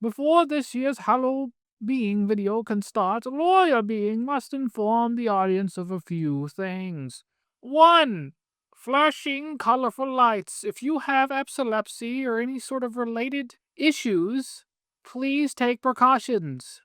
Before this year's Hallowbeing video can start, Lawyer Being must inform the audience of a few things. 1. Flashing colorful lights. If you have epilepsy or any sort of related issues, please take precautions.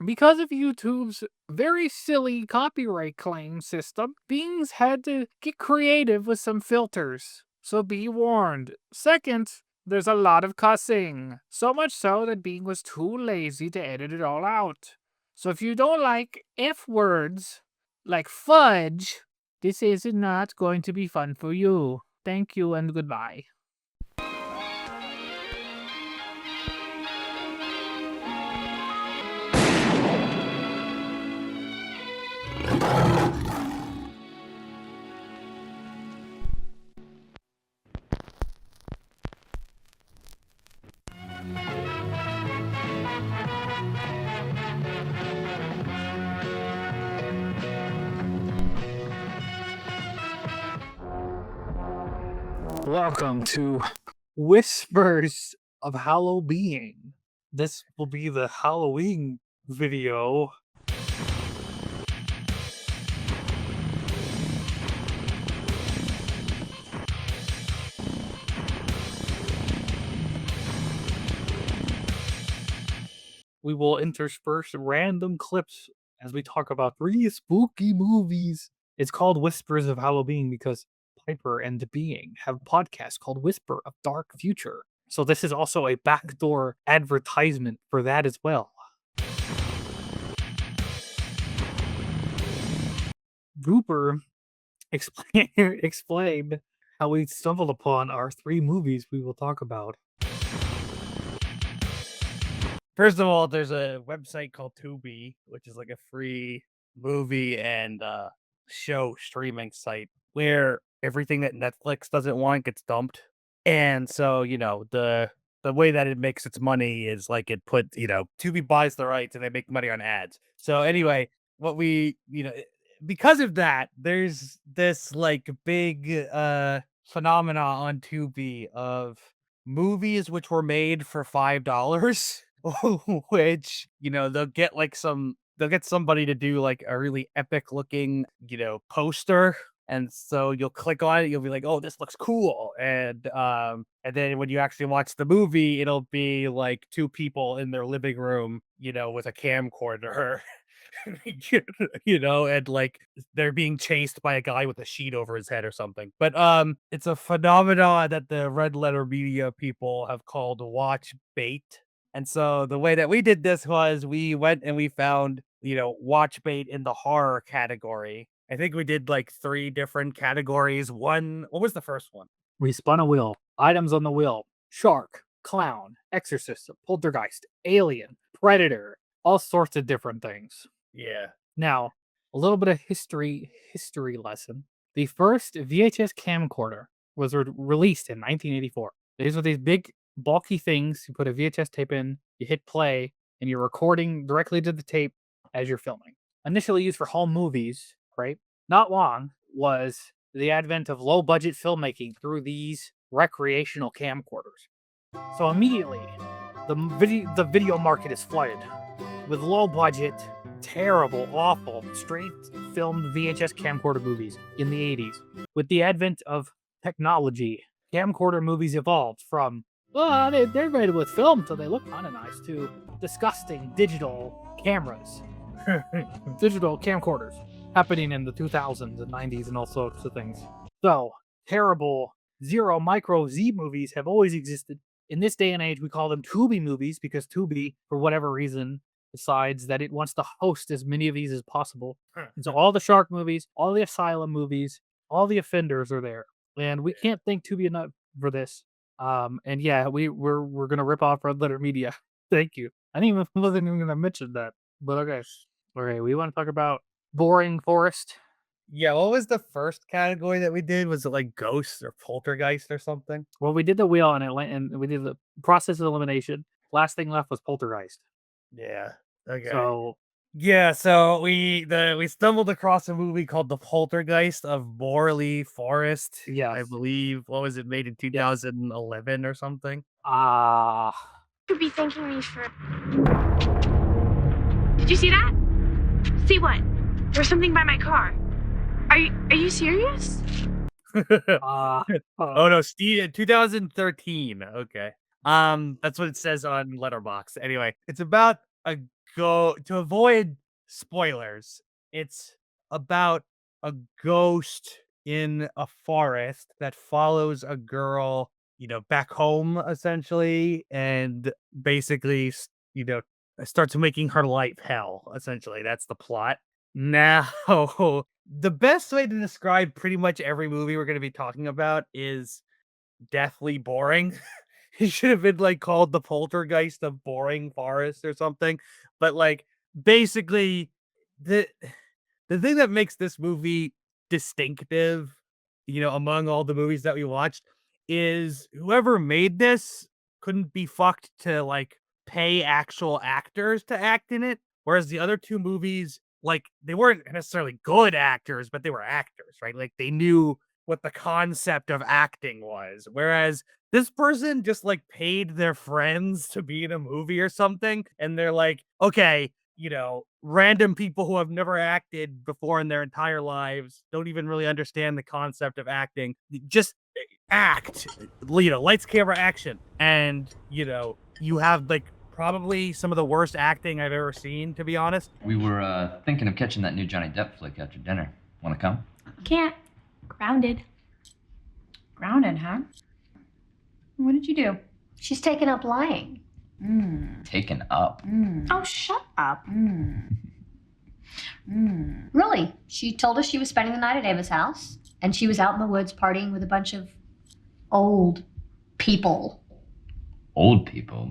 Because of YouTube's very silly copyright claim system, Beings had to get creative with some filters. So be warned. Second, there's a lot of cussing. So much so that Being was too lazy to edit it all out. So if you don't like F words, like fudge, this is not going to be fun for you. Thank you and goodbye. Welcome to Whispers of Hallowbeing. This will be the Halloween video. We will intersperse random clips as we talk about 3 spooky movies. It's called Whispers of Halloween because Piper and Being have a podcast called Whisper of Dark Future. So this is also a backdoor advertisement for that as well. Rupert explained how we stumbled upon our 3 movies we will talk about. First of all, there's a website called Tubi, which is like a free movie and show streaming site where everything that Netflix doesn't want gets dumped. And so, the way that it makes its money is like Tubi buys the rights and they make money on ads. So anyway, what we, because of that, there's this like big phenomena on Tubi of movies which were made for $5. Which, they'll get somebody to do like a really epic looking, poster. And so you'll click on it, you'll be like, oh, this looks cool. And then when you actually watch the movie, it'll be like 2 people in their living room, with a camcorder. And like they're being chased by a guy with a sheet over his head or something. But it's a phenomenon that the red letter media people have called watch bait. And so the way that we did this was we went and we found, watch bait in the horror category. I think we did like 3 different categories. What was the first one? We spun a wheel. Items on the wheel. Shark, clown, exorcist, poltergeist, alien, predator, all sorts of different things. Yeah. Now, a little bit of history lesson. The first VHS camcorder was released in 1984. These were these big, bulky things. You put a VHS tape in, you hit play, and you're recording directly to the tape as you're filming. Initially used for home movies, right? Not long was the advent of low-budget filmmaking through these recreational camcorders. So immediately, the video market is flooded with low-budget, terrible, awful, straight filmed VHS camcorder movies in the 80s. With the advent of technology, camcorder movies evolved from, they're made with film, so they look kind of nice, to disgusting digital cameras, digital camcorders, happening in the 2000s and 90s and all sorts of things. So, terrible Zero Micro Z movies have always existed. In this day and age, we call them Tubi movies because Tubi, for whatever reason, decides that it wants to host as many of these as possible. And so all the shark movies, all the asylum movies, all the offenders are there. And we can't thank Tubi enough for this. And yeah, we're gonna rip off Red Letter Media. Thank you. Wasn't even gonna mention that. But okay. Okay, we want to talk about Boring Forest. Yeah, what was the first category that we did? Was it like ghosts or poltergeist or something? Well, we did the wheel and we did the process of elimination. Last thing left was Poltergeist. Yeah. Okay. So yeah, so we stumbled across a movie called The Poltergeist of Borley Forest. yeah, I believe. What was it, made in 2011 or something? Could be thanking me for... Did you see that? See what? There's something by my car. Are you serious? Ah, Oh no, Steve, 2013. Okay. That's what it says on Letterboxd. Anyway, it's about a to avoid spoilers. It's about a ghost in a forest that follows a girl, back home essentially, and basically, starts making her life hell. Essentially, that's the plot. Now, the best way to describe pretty much every movie we're going to be talking about is deathly boring. It should have been like called The Poltergeist of Boring Forest or something. But like basically the the thing that makes this movie distinctive, among all the movies that we watched is whoever made this couldn't be fucked to like pay actual actors to act in it. Whereas the other two movies, like they weren't necessarily good actors, but they were actors, right? Like they knew what the concept of acting was. Whereas this person just like paid their friends to be in a movie or something. And they're like, okay, random people who have never acted before in their entire lives, don't even really understand the concept of acting. Just act, lights, camera, action. And, you have like probably some of the worst acting I've ever seen, to be honest. We were thinking of catching that new Johnny Depp flick after dinner. Want to come? Can't. Grounded. Grounded, huh? What did you do? She's taken up lying. Taken up. Oh, shut up. Really, she told us she was spending the night at Ava's house, and she was out in the woods partying with a bunch of old people. Old people?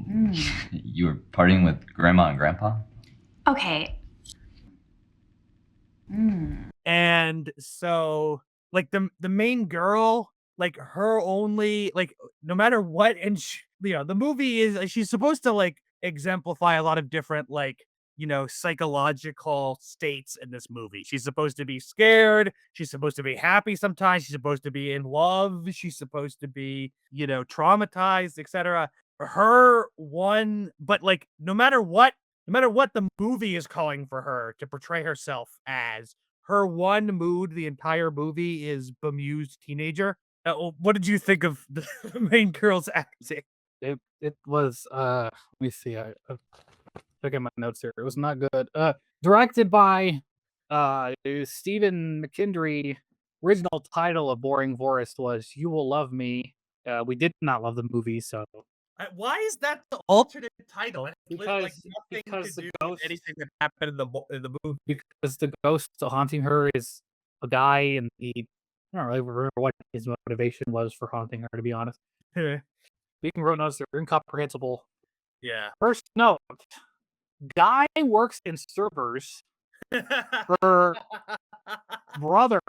You were partying with Grandma and Grandpa? Okay. And so, like the main girl, like her only, like no matter what, and the movie is she's supposed to like exemplify a lot of different like psychological states in this movie. She's supposed to be scared. She's supposed to be happy sometimes. She's supposed to be in love. She's supposed to be traumatized, etc. Her one, but like no matter what the movie is calling for her to portray herself as, her one mood the entire movie is bemused teenager. What did you think of the main girl's acting? it was let me see. I look at my notes here. It was not good. Directed by Stephen McKendry. Original title of Boring Forest was "You Will Love Me." We did not love the movie, so Why is that the alternate title? It has Because- like nothing because to the do ghost- with anything that happened in the movie. because the ghost haunting her is a guy, and I don't really remember what his motivation was for haunting her. To be honest, speaking wrote notes, they're incomprehensible. Yeah. First note: guy works in servers. Her brother,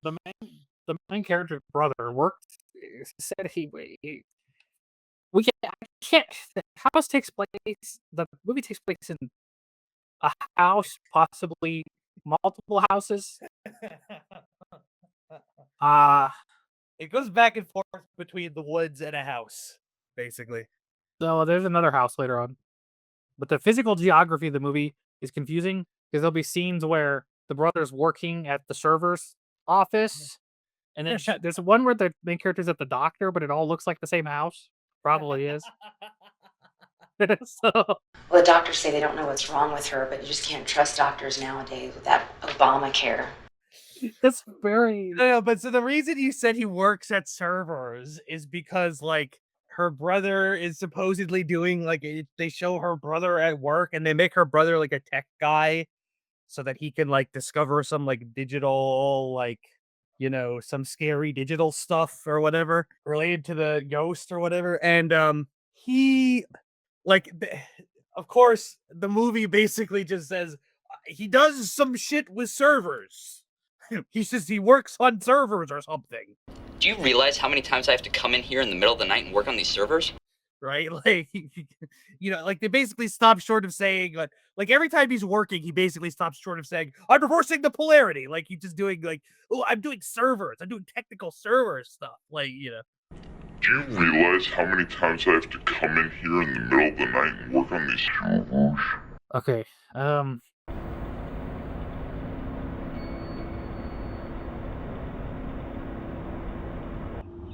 the main character's brother, worked. Said he we can't. The house takes place. The movie takes place in a house, possibly multiple houses. It goes back and forth between the woods and a house, basically. So there's another house later on. But the physical geography of the movie is confusing because there'll be scenes where the brother's working at the server's office, and then there's one where the main character's at the doctor, but it all looks like the same house. Probably is. So Well, the doctors say they don't know what's wrong with her, but you just can't trust doctors nowadays with that Obamacare. that's very. No, but so the reason you said he works at servers is because like her brother is supposedly doing like they show her brother at work and they make her brother like a tech guy so that he can like discover some like digital like some scary digital stuff or whatever related to the ghost or whatever. And he like of course the movie basically just says he does some shit with servers. He says he works on servers or something. Do you realize how many times I have to come in here in the middle of the night and work on these servers? Right? Like, like they basically stop short of saying, like every time he's working, he basically stops short of saying, I'm reversing the polarity. Like he's just doing like, oh, I'm doing servers. I'm doing technical server stuff. Like, Do you realize how many times I have to come in here in the middle of the night and work on these servers? Okay,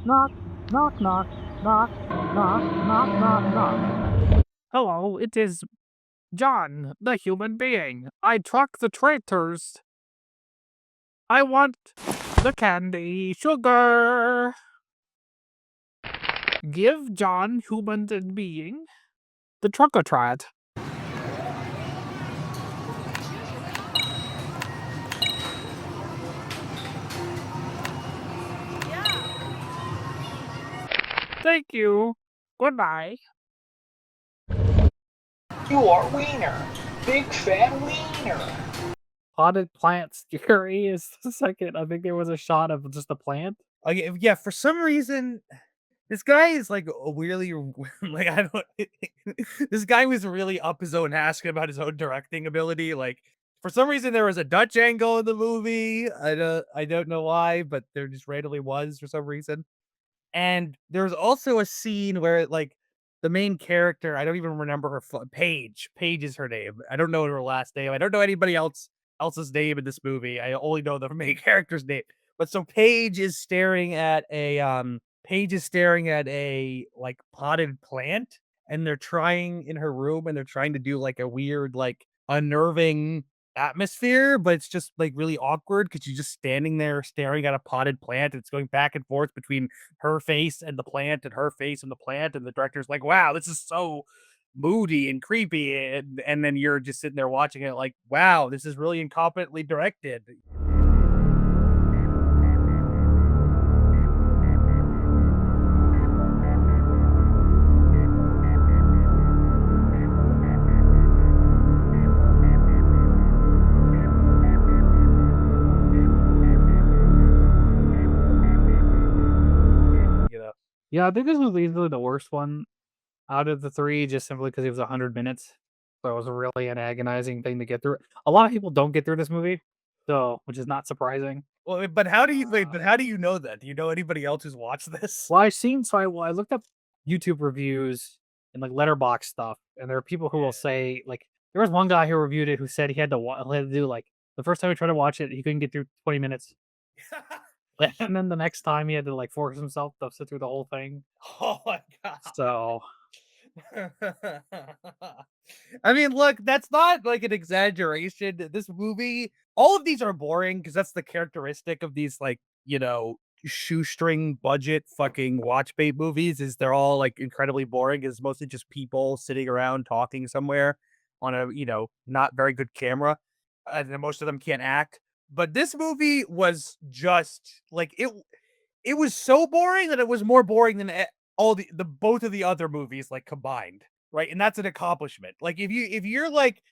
Knock, knock, knock, knock, knock, knock, knock, knock. Hello, it is John, the human being. I track the traitors. I want the candy sugar. Give John, human being, the truck or trat. Thank you. Goodbye. You are wiener. Big fat wiener. Potted plant scary is the second. I think there was a shot of just the plant. Okay, yeah, for some reason, this guy is like weirdly like I don't. This guy was really up his own ass about his own directing ability. Like for some reason, there was a Dutch angle in the movie. I don't know why, but there just randomly was for some reason. And there's also a scene where like the main character, I don't even remember her Paige. Paige is her name. I don't know her last name. I don't know anybody else's name in this movie. I only know the main character's name. But so Paige is staring at a like potted plant, and they're trying in her room, and they're trying to do like a weird like unnerving atmosphere, but it's just like really awkward because she's just standing there staring at a potted plant. And it's going back and forth between her face and the plant and her face and the plant. And the director's like, wow, this is so moody and creepy. And then you're just sitting there watching it like, wow, this is really incompetently directed. Yeah, I think this was easily the worst one out of the three, just simply because it was 100 minutes. So it was really an agonizing thing to get through. A lot of people don't get through this movie, so which is not surprising. Well, but how do you but how do you know that? Do you know anybody else who's watched this? Well, I looked up YouTube reviews and like letterbox stuff, and there are people who will say like there was one guy who reviewed it who said he had to do like the first time he tried to watch it, he couldn't get through 20 minutes. And then the next time he had to like force himself to sit through the whole thing. Oh my god. So I mean, look, that's not like an exaggeration. This movie, all of these are boring because that's the characteristic of these, like, shoestring budget fucking watch bait movies. Is they're all like incredibly boring. It's mostly just people sitting around talking somewhere on a not very good camera, and then most of them can't act. But this movie was just like it was so boring that it was more boring than all the both of the other movies like combined, right? And that's an accomplishment. Like if you're like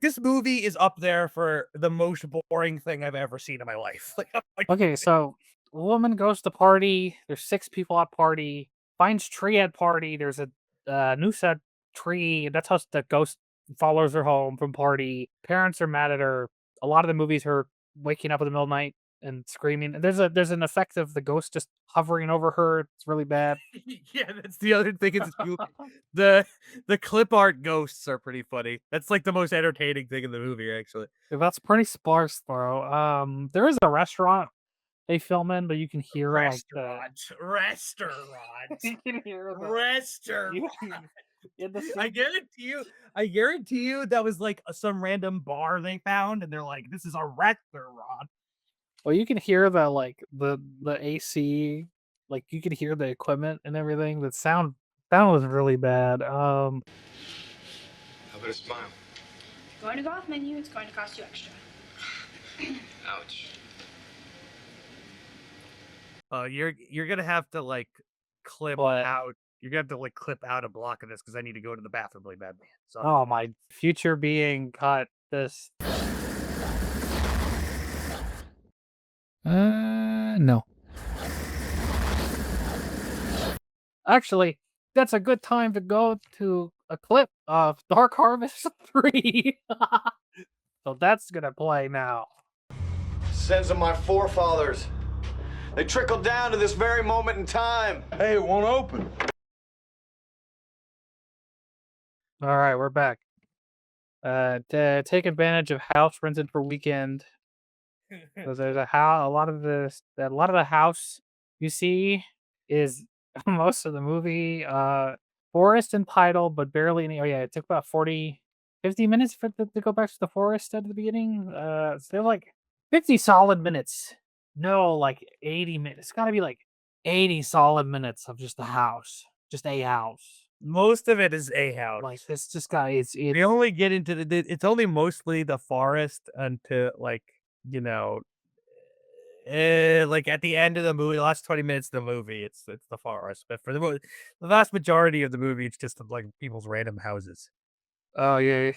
this movie is up there for the most boring thing I've ever seen in my life. Like, okay, so a woman goes to party. There's 6 people at party. Finds tree at party. There's a new set tree. That's how the ghost follows her home from party. Parents are mad at her. A lot of the movies, her waking up in the middle of the night and screaming. There's an effect of the ghost just hovering over her. It's really bad. yeah, that's the other thing. Is the clip art ghosts are pretty funny. That's like the most entertaining thing in the movie, actually. That's pretty sparse, though. There is a restaurant they film in, but you can hear restaurant. You can hear the restaurant. in the I guarantee you that was like some random bar they found, and they're like, "This is a restaurant." Well, you can hear the AC, like you can hear the equipment and everything. The sound was really bad. How about a smile? Going to go off menu, it's going to cost you extra. Ouch. You're gonna have to like clip out. You're gonna have to like clip out a block of this because I need to go to the bathroom really badly. So. Oh, my future being cut this. No. Actually, that's a good time to go to a clip of Dark Harvest 3. So that's gonna play now. Sins of my forefathers. They trickle down to this very moment in time. Hey, it won't open. All right, we're back. To take advantage of house rented for weekend. So there's a lot of the house you see is most of the movie. Forest and title, but barely any. Oh yeah, it took about 50 minutes for to go back to the forest at the beginning. So they're like 50 solid minutes. No, like 80 minutes. It's gotta be like 80 solid minutes of just the house, just a house. Most of it is a house. Like this just got it's They only get into it's only mostly the forest until like, you know, like at the end of the movie, the last 20 minutes of the movie, it's the forest. But for the vast majority of the movie, it's just like people's random houses. Oh yeah.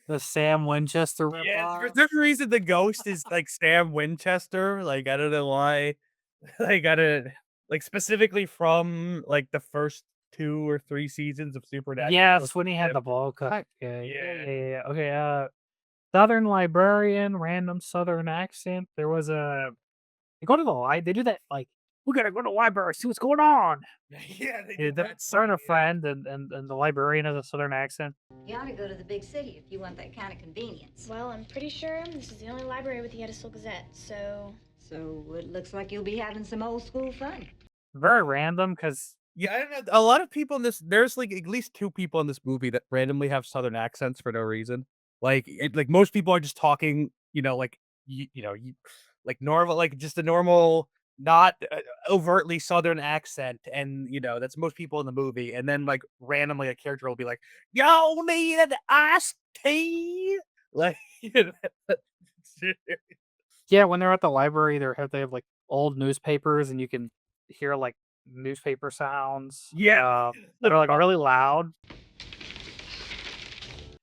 The Sam Winchester Yeah, for ripoff. some reason the ghost is like Sam Winchester. Like I don't know why. Like I don't like specifically from like the first 2 or 3 seasons of Supernatural. Yes, when he had the ball cut. Yeah. Okay, Southern librarian, random Southern accent. There was a they go to the they do that like we gotta go to the library, see what's going on. Yeah, they Yeah, do that certain a friend and the librarian has a Southern accent. You ought to go to the big city if you want that kind of convenience. Well, I'm pretty sure this is the only library with the Edisville Gazette, so... So it looks like you'll be having some old school fun. Very random because Yeah, I don't know. A lot of people in this there's like at least 2 people in this movie that randomly have Southern accents for no reason. Like most people are just talking, you know, like like normal, like just a normal, not overtly Southern accent, and you know that's most people in the movie. And then like randomly a character will be like, "Y'all need an iced tea," like. yeah, when they're at the library, they have like old newspapers and you can hear like newspaper sounds. Yeah. They're like really loud.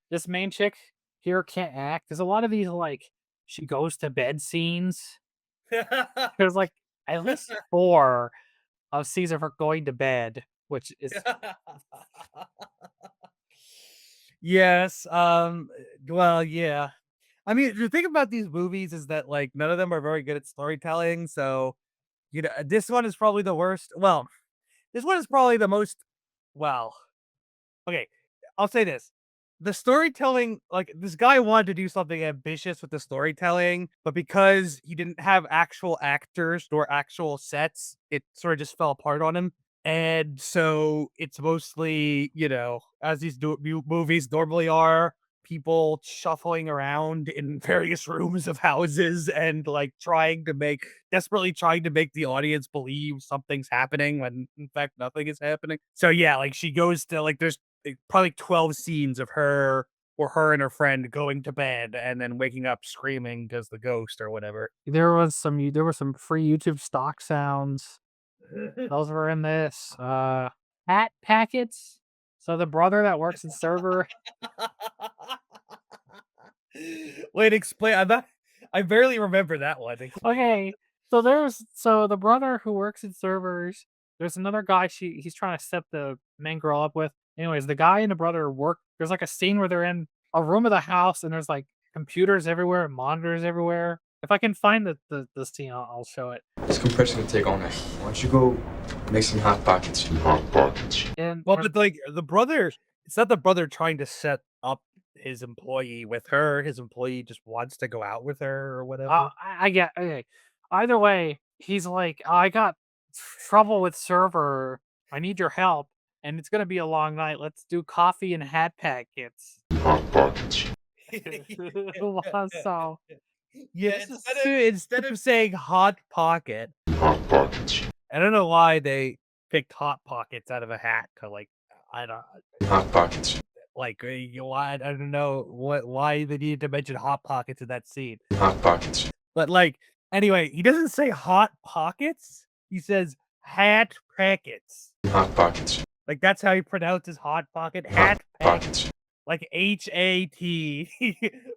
This main chick here can't act. There's a lot of these like she goes to bed scenes. There's like at least 4 of scenes of her going to bed, which is Yes. Well, yeah. I mean, the thing about these movies is that like none of them are very good at storytelling. So, you know, this one is probably the worst. Well, this one is probably the most. Well, okay. I'll say this. The storytelling, like this guy wanted to do something ambitious with the storytelling, but because he didn't have actual actors or actual sets, it sort of just fell apart on him. And so it's mostly, you know, as these movies normally are, people shuffling around in various rooms of houses and like desperately trying to make the audience believe something's happening when in fact nothing is happening. So yeah, like she goes to like there's probably 12 scenes of her and her friend going to bed and then waking up screaming because the ghost or whatever. there were some free YouTube stock sounds. Those were in this. Hat packets. So the brother that works in server. Wait, explain. I barely remember that one. Okay, so the brother who works in servers. There's another guy he's trying to set the main girl up with. Anyways, the guy and the brother work. There's like a scene where they're in a room of the house and there's like computers everywhere and monitors everywhere. If I can find the scene, I'll show it. This compression will take all night. Why don't you go make some hot pockets? And well, but like the brother, it's not the brother trying to set up his employee with her. His employee just wants to go out with her or whatever. I get okay. Either way, he's like, I got trouble with server. I need your help, and it's gonna be a long night. Let's do coffee and hat packets. Hot pockets. So yeah, instead of saying hot pocket, Hot pockets. I don't know why they picked hot pockets out of a hat. Cause like I don't. Hot pockets. Like why I don't know why they needed to mention hot pockets in that scene. Hot pockets. But like anyway, he doesn't say hot pockets. He says hat packets. Hot pockets. Like that's how he pronounces hot pocket. Hat pockets. Like HAT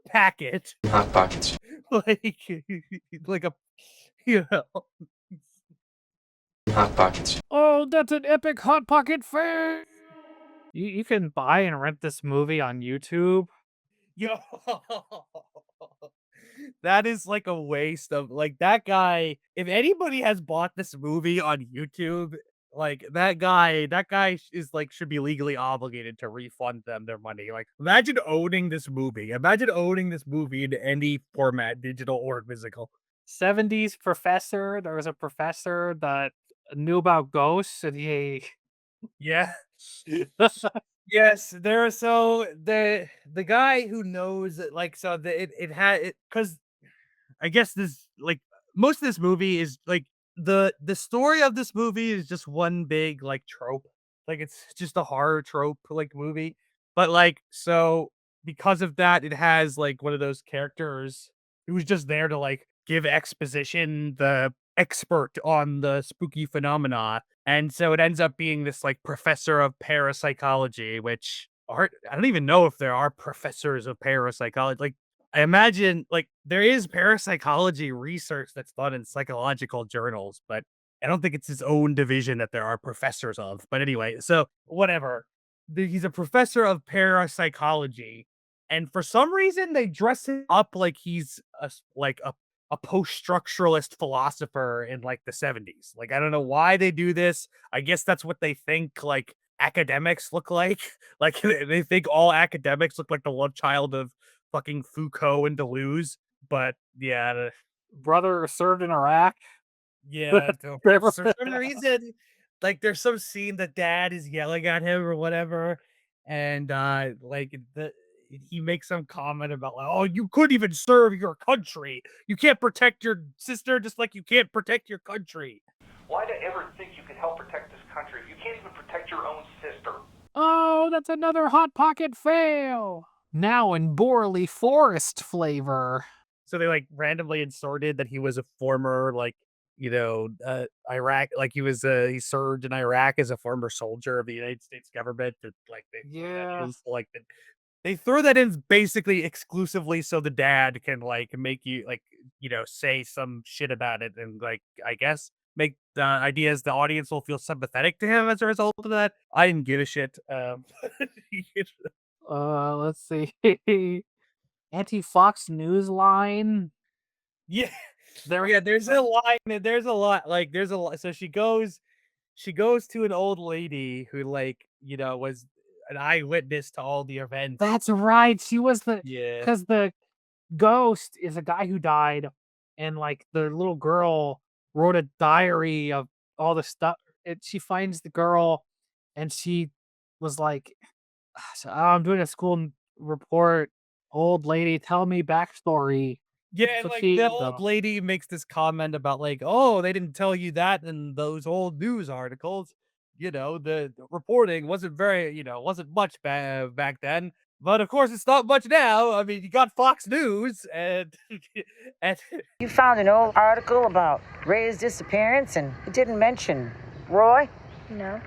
packet. Hot pockets. like a you know. Hot pockets. Oh, that's an epic hot pocket fail. You can buy and rent this movie on YouTube. Yo, That is like a waste of like that guy. If anybody has bought this movie on YouTube, like that guy is like should be legally obligated to refund them their money. Like imagine owning this movie. Imagine owning this movie in any format, digital or physical. 70s professor. There was a professor that knew about ghosts, and he Yeah. Yes, there are so the guy who knows that like so the it had it because I guess this like most of this movie is like the story of this movie is just one big like trope. Like it's just a horror trope like movie. But like so because of that, it has like one of those characters who's just there to like give exposition, the expert on the spooky phenomena. And so it ends up being this like professor of parapsychology, which are I don't even know if there are professors of parapsychology. Like I imagine like there is parapsychology research that's done in psychological journals, but I don't think it's his own division that there are professors of. But anyway, so whatever. He's a professor of parapsychology, and for some reason they dress him up like he's like a post-structuralist philosopher in like the 70s. Like I don't know why they do this. I guess that's what they think like academics look like. Like they think all academics look like the love child of fucking Foucault and Deleuze. But yeah, brother served in Iraq. yeah, for some reason, like there's some scene that dad is yelling at him or whatever, and like he makes some comment about like, oh, you couldn't even serve your country. You can't protect your sister just like you can't protect your country. Why do you ever think you can help protect this country if you can't even protect your own sister? Oh, that's another Hot Pocket fail. Now in Borley Forest flavor. So they like randomly inserted that he was a former like Iraq, like he served in Iraq as a former soldier of the United States government. That like Yeah. they throw that in basically exclusively so the dad can like make you like say some shit about it and like I guess make the ideas the audience will feel sympathetic to him as a result of that. I didn't give a shit. Let's see. Anti-Fox News line. Yeah. There's a line, there's a lot, like, there's a lot so she goes to an old lady who, like, was an eyewitness to all the events. That's right. She was Yeah. because the ghost is a guy who died, and like the little girl wrote a diary of all the stuff. She finds the girl, and she was like, so, I'm doing a school report. Old lady, tell me backstory. Yeah, That's and, what like, she the old lady makes this comment about, like, "Oh, they didn't tell you that in those old news articles. The reporting wasn't very wasn't much back then, but, of course, it's not much now. I mean, you got Fox News and and You found an old article about Ray's disappearance and it didn't mention Roy? No.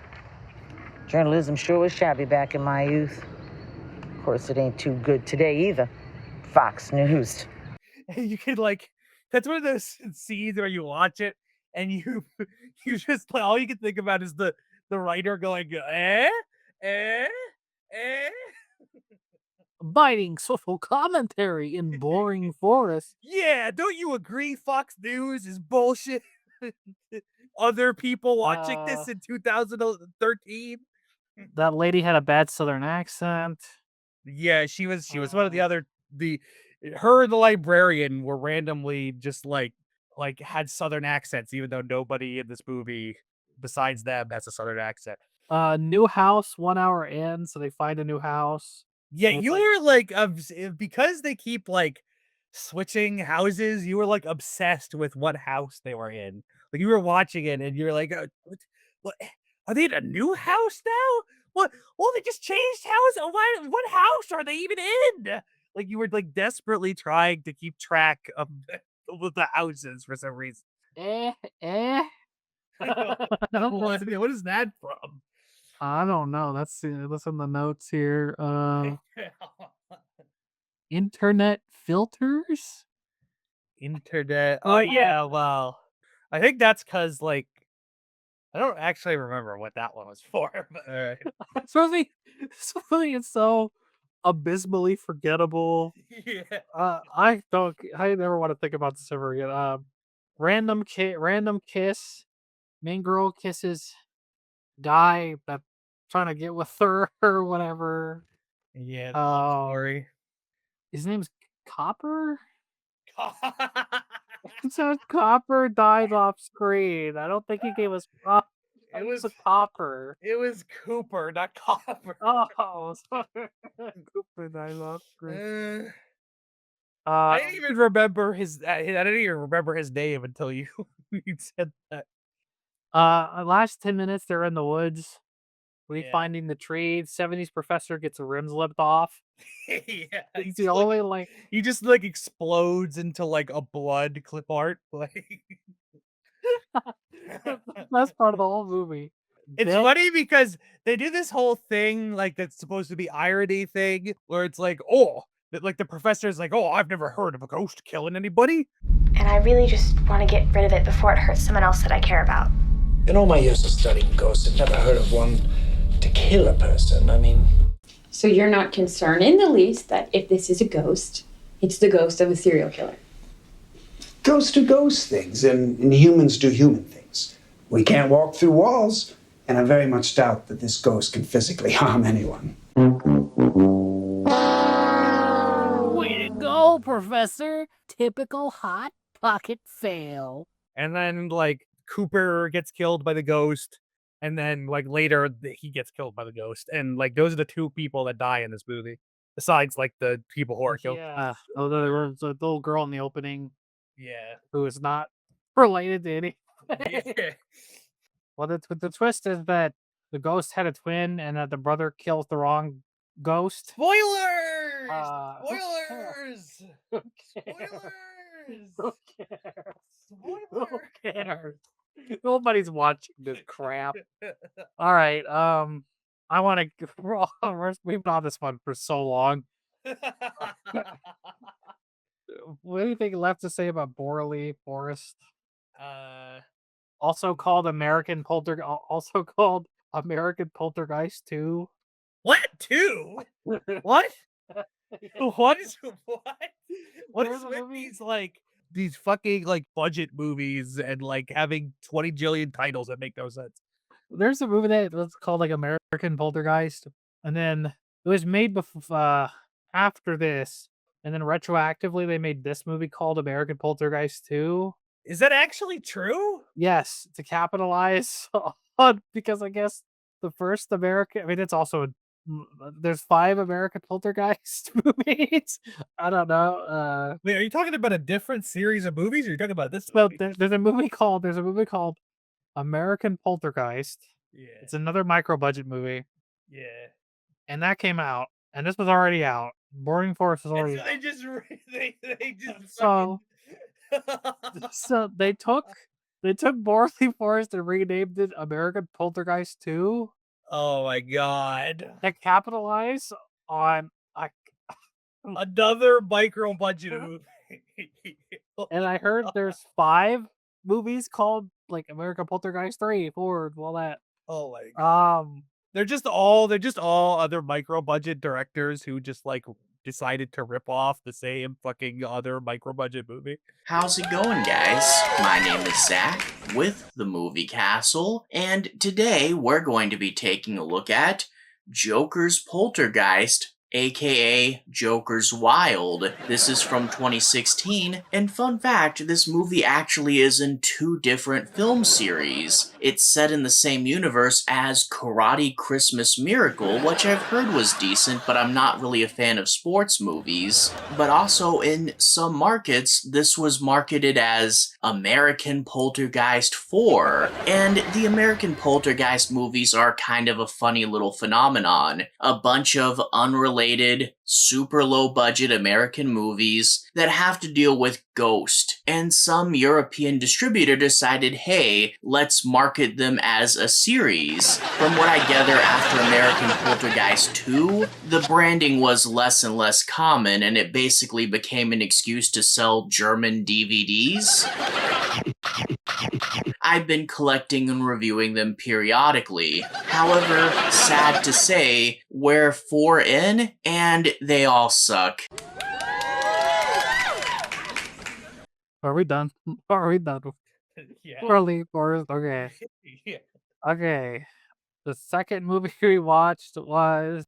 Journalism sure was shabby back in my youth. Of course, it ain't too good today either. Fox News. you could, like that's one of those scenes where you watch it and you you just all you can think about is the writer going, "Eh? Eh? Eh?" biting social commentary in boring forest. Yeah, don't you agree Fox News is bullshit? Other people watching this in 2013? That lady had a bad southern accent. Yeah, she was one of the other the her and the librarian were randomly just like had southern accents, even though nobody in this movie besides them has a southern accent. New house 1 hour in, so they find a new house. Yeah, And it's you like, were like because they keep like switching houses, you were like obsessed with what house they were in. Like you were watching it and you're like, what are they in a new house now? What? Well, they just changed house. What house are they even in? Like you were like desperately trying to keep track of the houses for some reason. eh. What is that from? I don't know. That's in the notes here. Internet filters. Internet. Oh yeah, well, I think that's because like I don't actually remember what that one was for. But all right. Supposedly, it's so abysmally forgettable. Yeah. I never want to think about this ever again. Random kiss, main girl kisses guy that trying to get with her or whatever. Yeah, Um, story. his name's Copper. So Copper died off screen. I don't think he gave us. It was a Copper. It was Cooper, not Copper. Oh, sorry. Cooper died off screen. I didn't even remember his. I didn't even remember his name until you you said that. Last 10 minutes, they're in the woods, Yeah. finding the tree. 70s professor gets the rims lipped off. Yeah, It's the only like he just like explodes into like a blood clip art. Like best part of the whole movie. it's funny because they do this whole thing like that's supposed to be irony thing where it's like, oh, that like the professor's like, oh, I've never heard of a ghost killing anybody. And I really just want to get rid of it before it hurts someone else that I care about. In all my years of studying ghosts, I've never heard of one to kill a person. I mean... So you're not concerned in the least that if this is a ghost, it's the ghost of a serial killer? Ghosts do ghost things, and humans do human things. We can't walk through walls, and I very much doubt that this ghost can physically harm anyone. Way to go, Professor! Typical hot pocket fail. And then like Cooper gets killed by the ghost, and then like later he gets killed by the ghost, and like those are the two people that die in this movie, besides like the people who are killed. Yeah. Although there was a little girl in the opening Yeah. who is not related to any. Yeah. Well, the twist is that the ghost had a twin, and that the brother kills the wrong ghost. Spoilers! Spoilers! Who cares? Nobody's watching this crap. All right. I want to. We've been on this one for so long. What do you think left to say about Borley Forest? Also called American Poltergeist 2. What? 2? What? What is with these like these fucking like budget movies and like having 20 jillion titles that make no sense? There's a movie that's called like American Poltergeist, and then it was made before after this, and then retroactively they made this movie called American Poltergeist 2. Is that actually true? Yes, to capitalize on, because I guess the first American. I mean, it's also there's 5 American Poltergeist movies. I don't know. Wait, are you talking about a different series of movies, or are you talking about this? Well, there's a movie called American Poltergeist. Yeah. It's another micro budget movie. Yeah. And that came out, and this was already out. Boarding Force was already out. They just So they took Borley Forest and renamed it American Poltergeist 2. Oh my god. To capitalize on another micro budget movie. And I heard there's 5 movies called like American Poltergeist 3, 4, all that. Oh my god. They're just all other micro budget directors who just like decided to rip off the same fucking other micro budget movie. How's it going, guys? My name is Zach with the Movie Castle, and today we're going to be taking a look at Joker's Poltergeist, aka Joker's Wild. This is from 2016, and fun fact, this movie actually is in 2 different film series. It's set in the same universe as Karate Christmas Miracle, which I've heard was decent, but I'm not really a fan of sports movies. But also in some markets, this was marketed as American Poltergeist 4, and the American Poltergeist movies are kind of a funny little phenomenon. A bunch of unrelated, super low-budget American movies that have to deal with ghost, and some European distributor decided, hey, let's market them as a series. From what I gather, after American Poltergeist 2, the branding was less and less common, and it basically became an excuse to sell German DVDs. I've been collecting and reviewing them periodically. However, sad to say, we're 4 in, and they all suck. Are we done? Are we done? Yeah. Borley, Forrest. Okay. Yeah. Okay. The second movie we watched was.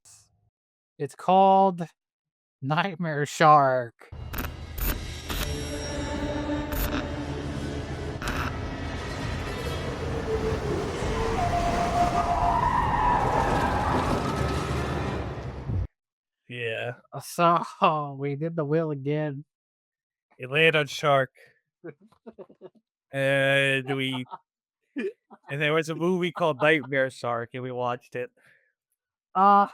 It's called Nightmare Shark. Yeah. So we did the wheel again. It landed on shark. And there was a movie called Nightmare Shark, and we watched it. Uh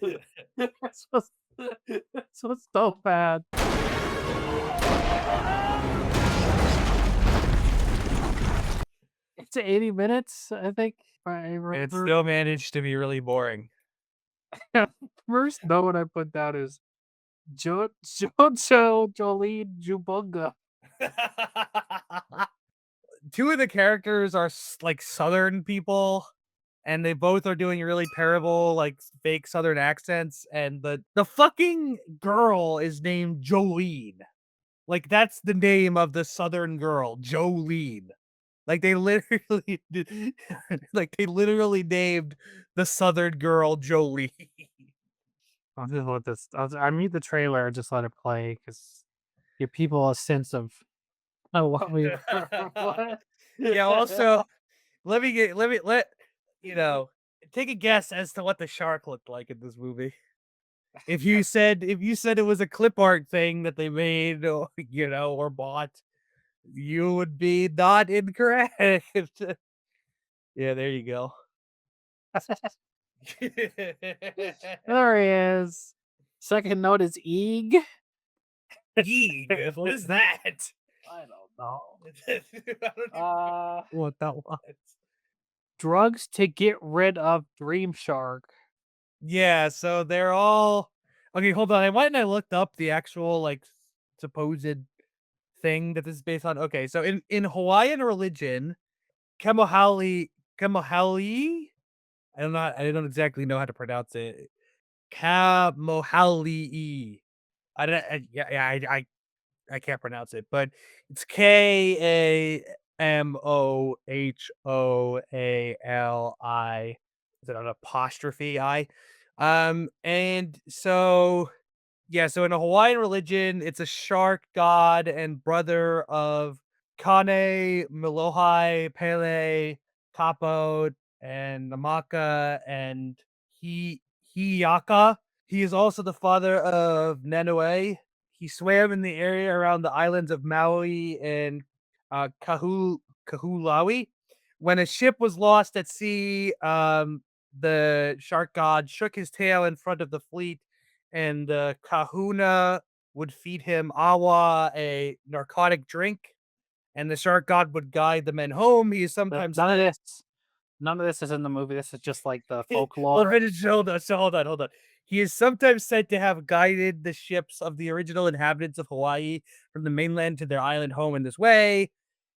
this was so bad. It's 80 minutes, I think. It still managed to be really boring. First note I put down is Jojo Jolene Jubunga. Two of the characters are like Southern people, and they both are doing really terrible, like fake Southern accents. And the fucking girl is named Jolene. Like that's the name of the Southern girl, Jolene. Like they literally did, like they literally named the Southern girl Jolene. I'll just let this. I mute the trailer and just let it play because give people a sense of what we. Yeah. Also, let you know, take a guess as to what the shark looked like in this movie. If you said it was a clip art thing that they made, or or bought, you would be not incorrect. Yeah, there you go. There he is. Second note is Eeg. Eeg, what is that? I don't know. What that was? Drugs to get rid of Dream Shark. Yeah, so they're all okay. Hold on, I went and I looked up the actual like supposed thing that this is based on. Okay, so in Hawaiian religion, Kemohali, I don't exactly know how to pronounce it. Kamohali. I can't pronounce it, but it's Kamohoali. Is it an apostrophe I? And so yeah, so in a Hawaiian religion, it's a shark god and brother of Kane, Milohai, Pele, Kapo, and Namaka, and Hiaka. He is also the father of Nenue. He swam in the area around the islands of Maui and Kahulawi. When a ship was lost at sea, the shark god shook his tail in front of the fleet, and the kahuna would feed him awa, a narcotic drink, and the shark god would guide the men home. He is sometimes None of this is in the movie. This is just like the Well, folklore. hold on. He is sometimes said to have guided the ships of the original inhabitants of Hawaii from the mainland to their island home in this way.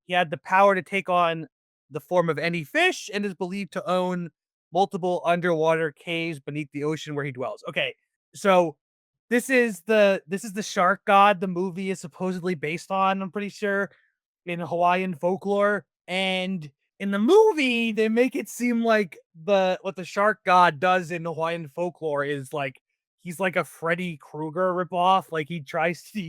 He had the power to take on the form of any fish and is believed to own multiple underwater caves beneath the ocean where he dwells. Okay, so this is the shark god the movie is supposedly based on, I'm pretty sure, in Hawaiian folklore. And in the movie, they make it seem like what the shark god does in Hawaiian folklore is like he's like a Freddy Krueger ripoff. Like he tries to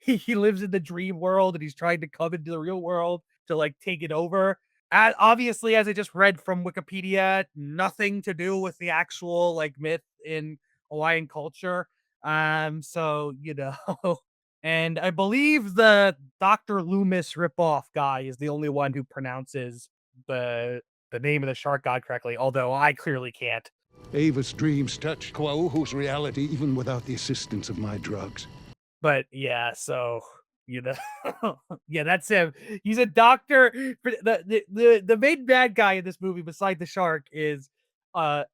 he lives in the dream world and he's trying to come into the real world to like take it over. Obviously, as I just read from Wikipedia, nothing to do with the actual like myth in Hawaiian culture. So and I believe the Dr. Loomis ripoff guy is the only one who pronounces the name of the shark god correctly, although I clearly can't. Ava's dreams touched Kwauhu's reality even without the assistance of my drugs. But yeah, so yeah, that's him. He's a doctor. The main bad guy in this movie, beside the shark, is a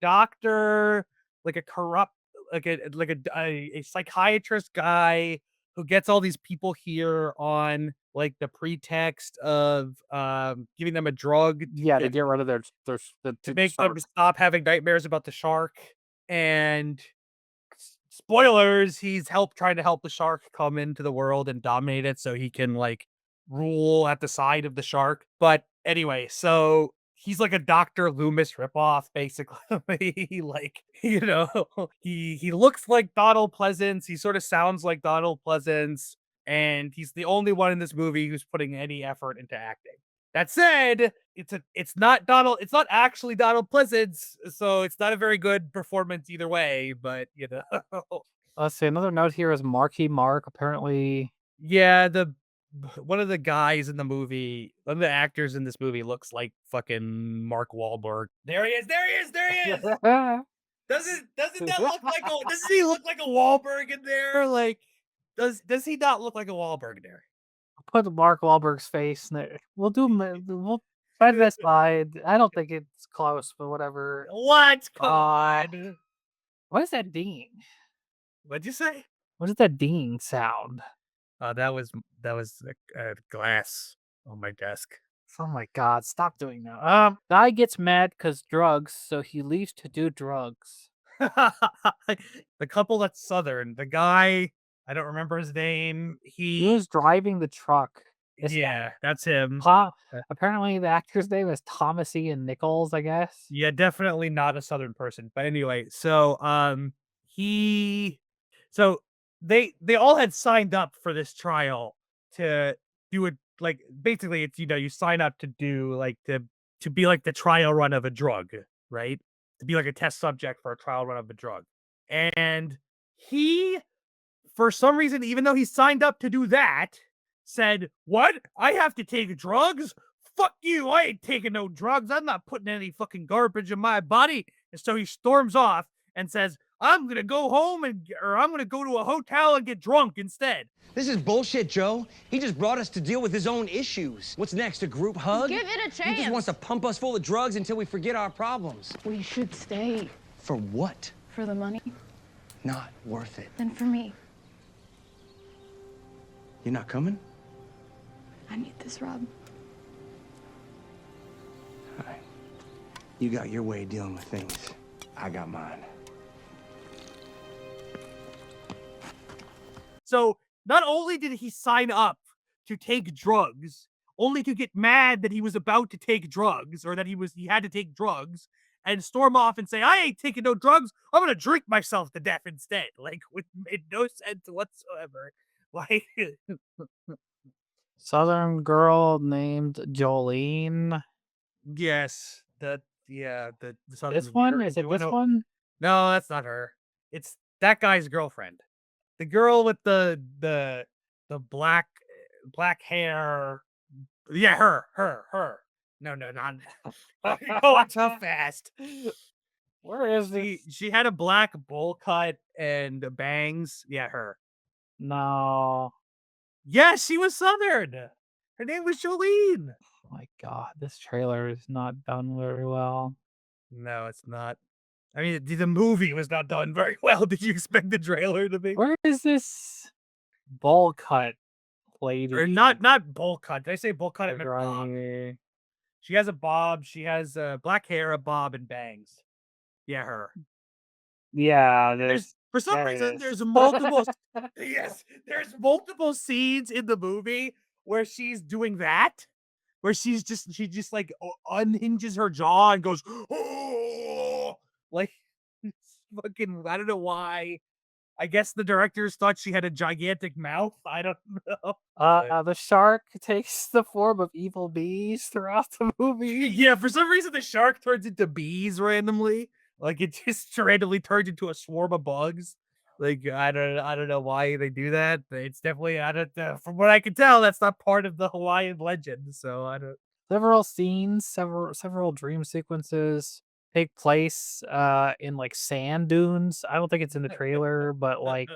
doctor, like a corrupt, like a psychiatrist guy who gets all these people here on like the pretext of giving them a drug Yeah, to get rid of their to make them stop having nightmares about the shark. And spoilers, he's trying to help the shark come into the world and dominate it so he can like rule at the side of the shark. But anyway, so he's like a Dr. Loomis ripoff, basically. Like, he looks like Donald Pleasance. He sort of sounds like Donald Pleasance, and he's the only one in this movie who's putting any effort into acting. That said, it's not actually Donald Pleasance, so it's not a very good performance either way, but Let's see, another note here is Marky Mark, apparently. Yeah, one of the guys in the movie, one of the actors in this movie looks like fucking Mark Wahlberg. There he is! Doesn't that look like doesn't he look like a Wahlberg in there? Like, does he not look like a Wahlberg there? Put Mark Wahlberg's face in there. We'll find this by. I don't think it's close, but whatever. What? Come on. What is that ding? What'd you say? What is that ding sound? That was a glass on my desk. Oh my god, stop doing that. Guy gets mad because drugs, so he leaves to do drugs. The couple that's Southern, the guy, I don't remember his name. He was driving the truck. That's him. Apparently the actor's name is Thomas Ian Nichols, I guess. Yeah, definitely not a Southern person. But anyway, so they all had signed up for this trial to do it. Like, basically it's, you sign up to do like to be like the trial run of a drug, right? To be like a test subject for a trial run of a drug. And he, for some reason, even though he signed up to do that, said, "What? I have to take drugs? Fuck you. I ain't taking no drugs. I'm not putting any fucking garbage in my body." And so he storms off and says, "I'm going to go home or I'm going to go to a hotel and get drunk instead." This is bullshit, Joe. He just brought us to deal with his own issues. What's next, a group hug? Give it a chance. He just wants to pump us full of drugs until we forget our problems. We should stay. For what? For the money. Not worth it. Then for me. You're not coming? I need this, Rob. All right. You got your way of dealing with things. I got mine. So not only did he sign up to take drugs, only to get mad that he was about to take drugs, or that he had to take drugs, and storm off and say, "I ain't taking no drugs. I'm gonna drink myself to death instead." Like, which made no sense whatsoever. Like, Southern girl named Jolene. yes, the Southern This one? girl- Is it this one? No, that's not her. It's that guy's girlfriend. The girl with the black hair. Yeah, her. No, not you're going too fast. Where is this? She had a black bowl cut and bangs. Yeah, her. No. Yes, she was Southern. Her name was Jolene. Oh my god, this trailer is not done very well. No, it's not. I mean, the movie was not done very well. Did you expect the trailer to be? Where is this bowl cut lady? Or not bowl cut. Did I say bowl cut? I meant bob. Right. She has a bob. She has black hair, a bob, and bangs. Yeah, her. Yeah, For some there it reason, is. there's multiple. Yes, there's multiple scenes in the movie where she's doing that, where she just like unhinges her jaw and goes, "Oh!" Like, fucking. I don't know why. I guess the directors thought she had a gigantic mouth. I don't know. The shark takes the form of evil bees throughout the movie. Yeah, for some reason the shark turns into bees randomly. Like, it just randomly turns into a swarm of bugs. Like, I don't know why they do that. It's definitely, from what I can tell, that's not part of the Hawaiian legend. So I don't. Several scenes, several dream sequences take place in like sand dunes. I don't think it's in the trailer, but like,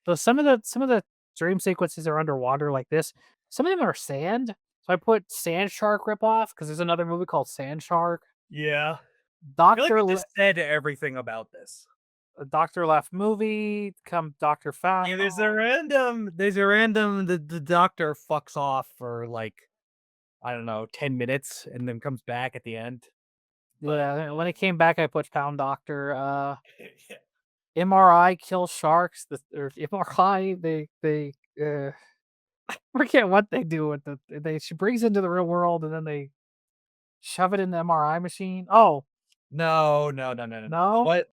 so some of the dream sequences are underwater like this. Some of them are sand. So I put Sand Shark ripoff because there's another movie called Sand Shark. Yeah. I Doctor feel like we just said everything about this. a doctor left movie. Come doctor found. Yeah, there's a random. The doctor fucks off for like, I don't know, 10 minutes, and then comes back at the end. Yeah, when it came back, I put found doctor. MRI kills sharks. Or MRI, they I forget what they do with she brings it into the real world and then they shove it in the MRI machine. Oh No. no! What?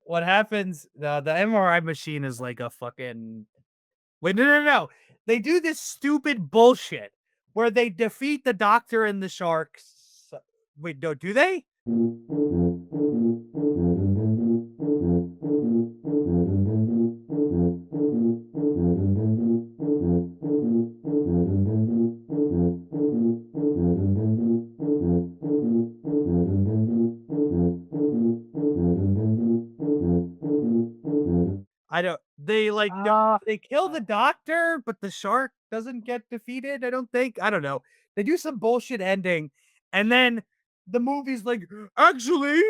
What happens? The MRI machine is like a fucking. Wait, no. They do this stupid bullshit where they defeat the doctor and the sharks. Wait, no, do they? I don't. They like they kill the doctor, but the shark doesn't get defeated. I don't think. I don't know. They do some bullshit ending, and then the movie's like, actually,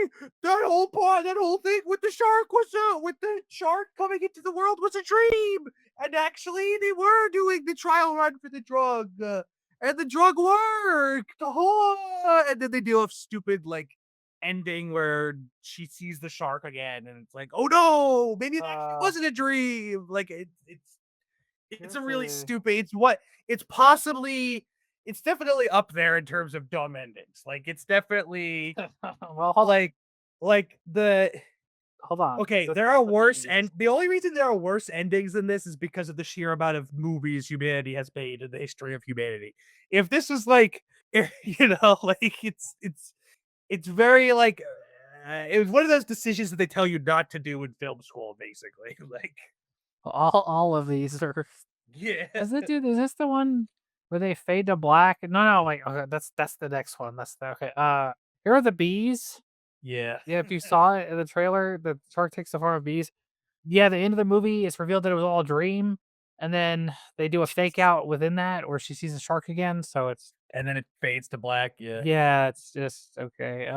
that whole thing with the shark was with the shark coming into the world was a dream, and actually they were doing the trial run for the drug, and the drug worked. And then they do a stupid like ending where she sees the shark again, and it's like, oh no, maybe it actually wasn't a dream. Like it's a really stupid. It's definitely up there in terms of dumb endings. Like it's definitely well, hold on. like the hold on. Okay, there are worse, and the only reason there are worse endings than this is because of the sheer amount of movies humanity has made in the history of humanity. If this was like, like it's very like it was one of those decisions that they tell you not to do in film school, basically. Like all of these are. Yeah. Is this the one where they fade to black? No. Like okay, that's the next one. Okay. Here are the bees. Yeah. Yeah. If you saw it in the trailer, the shark takes the form of bees. Yeah. The end of the movie, it's revealed that it was all a dream, and then they do a fake out within that where she sees the shark again. So it's. And then it fades to black. Yeah. Yeah, it's just okay.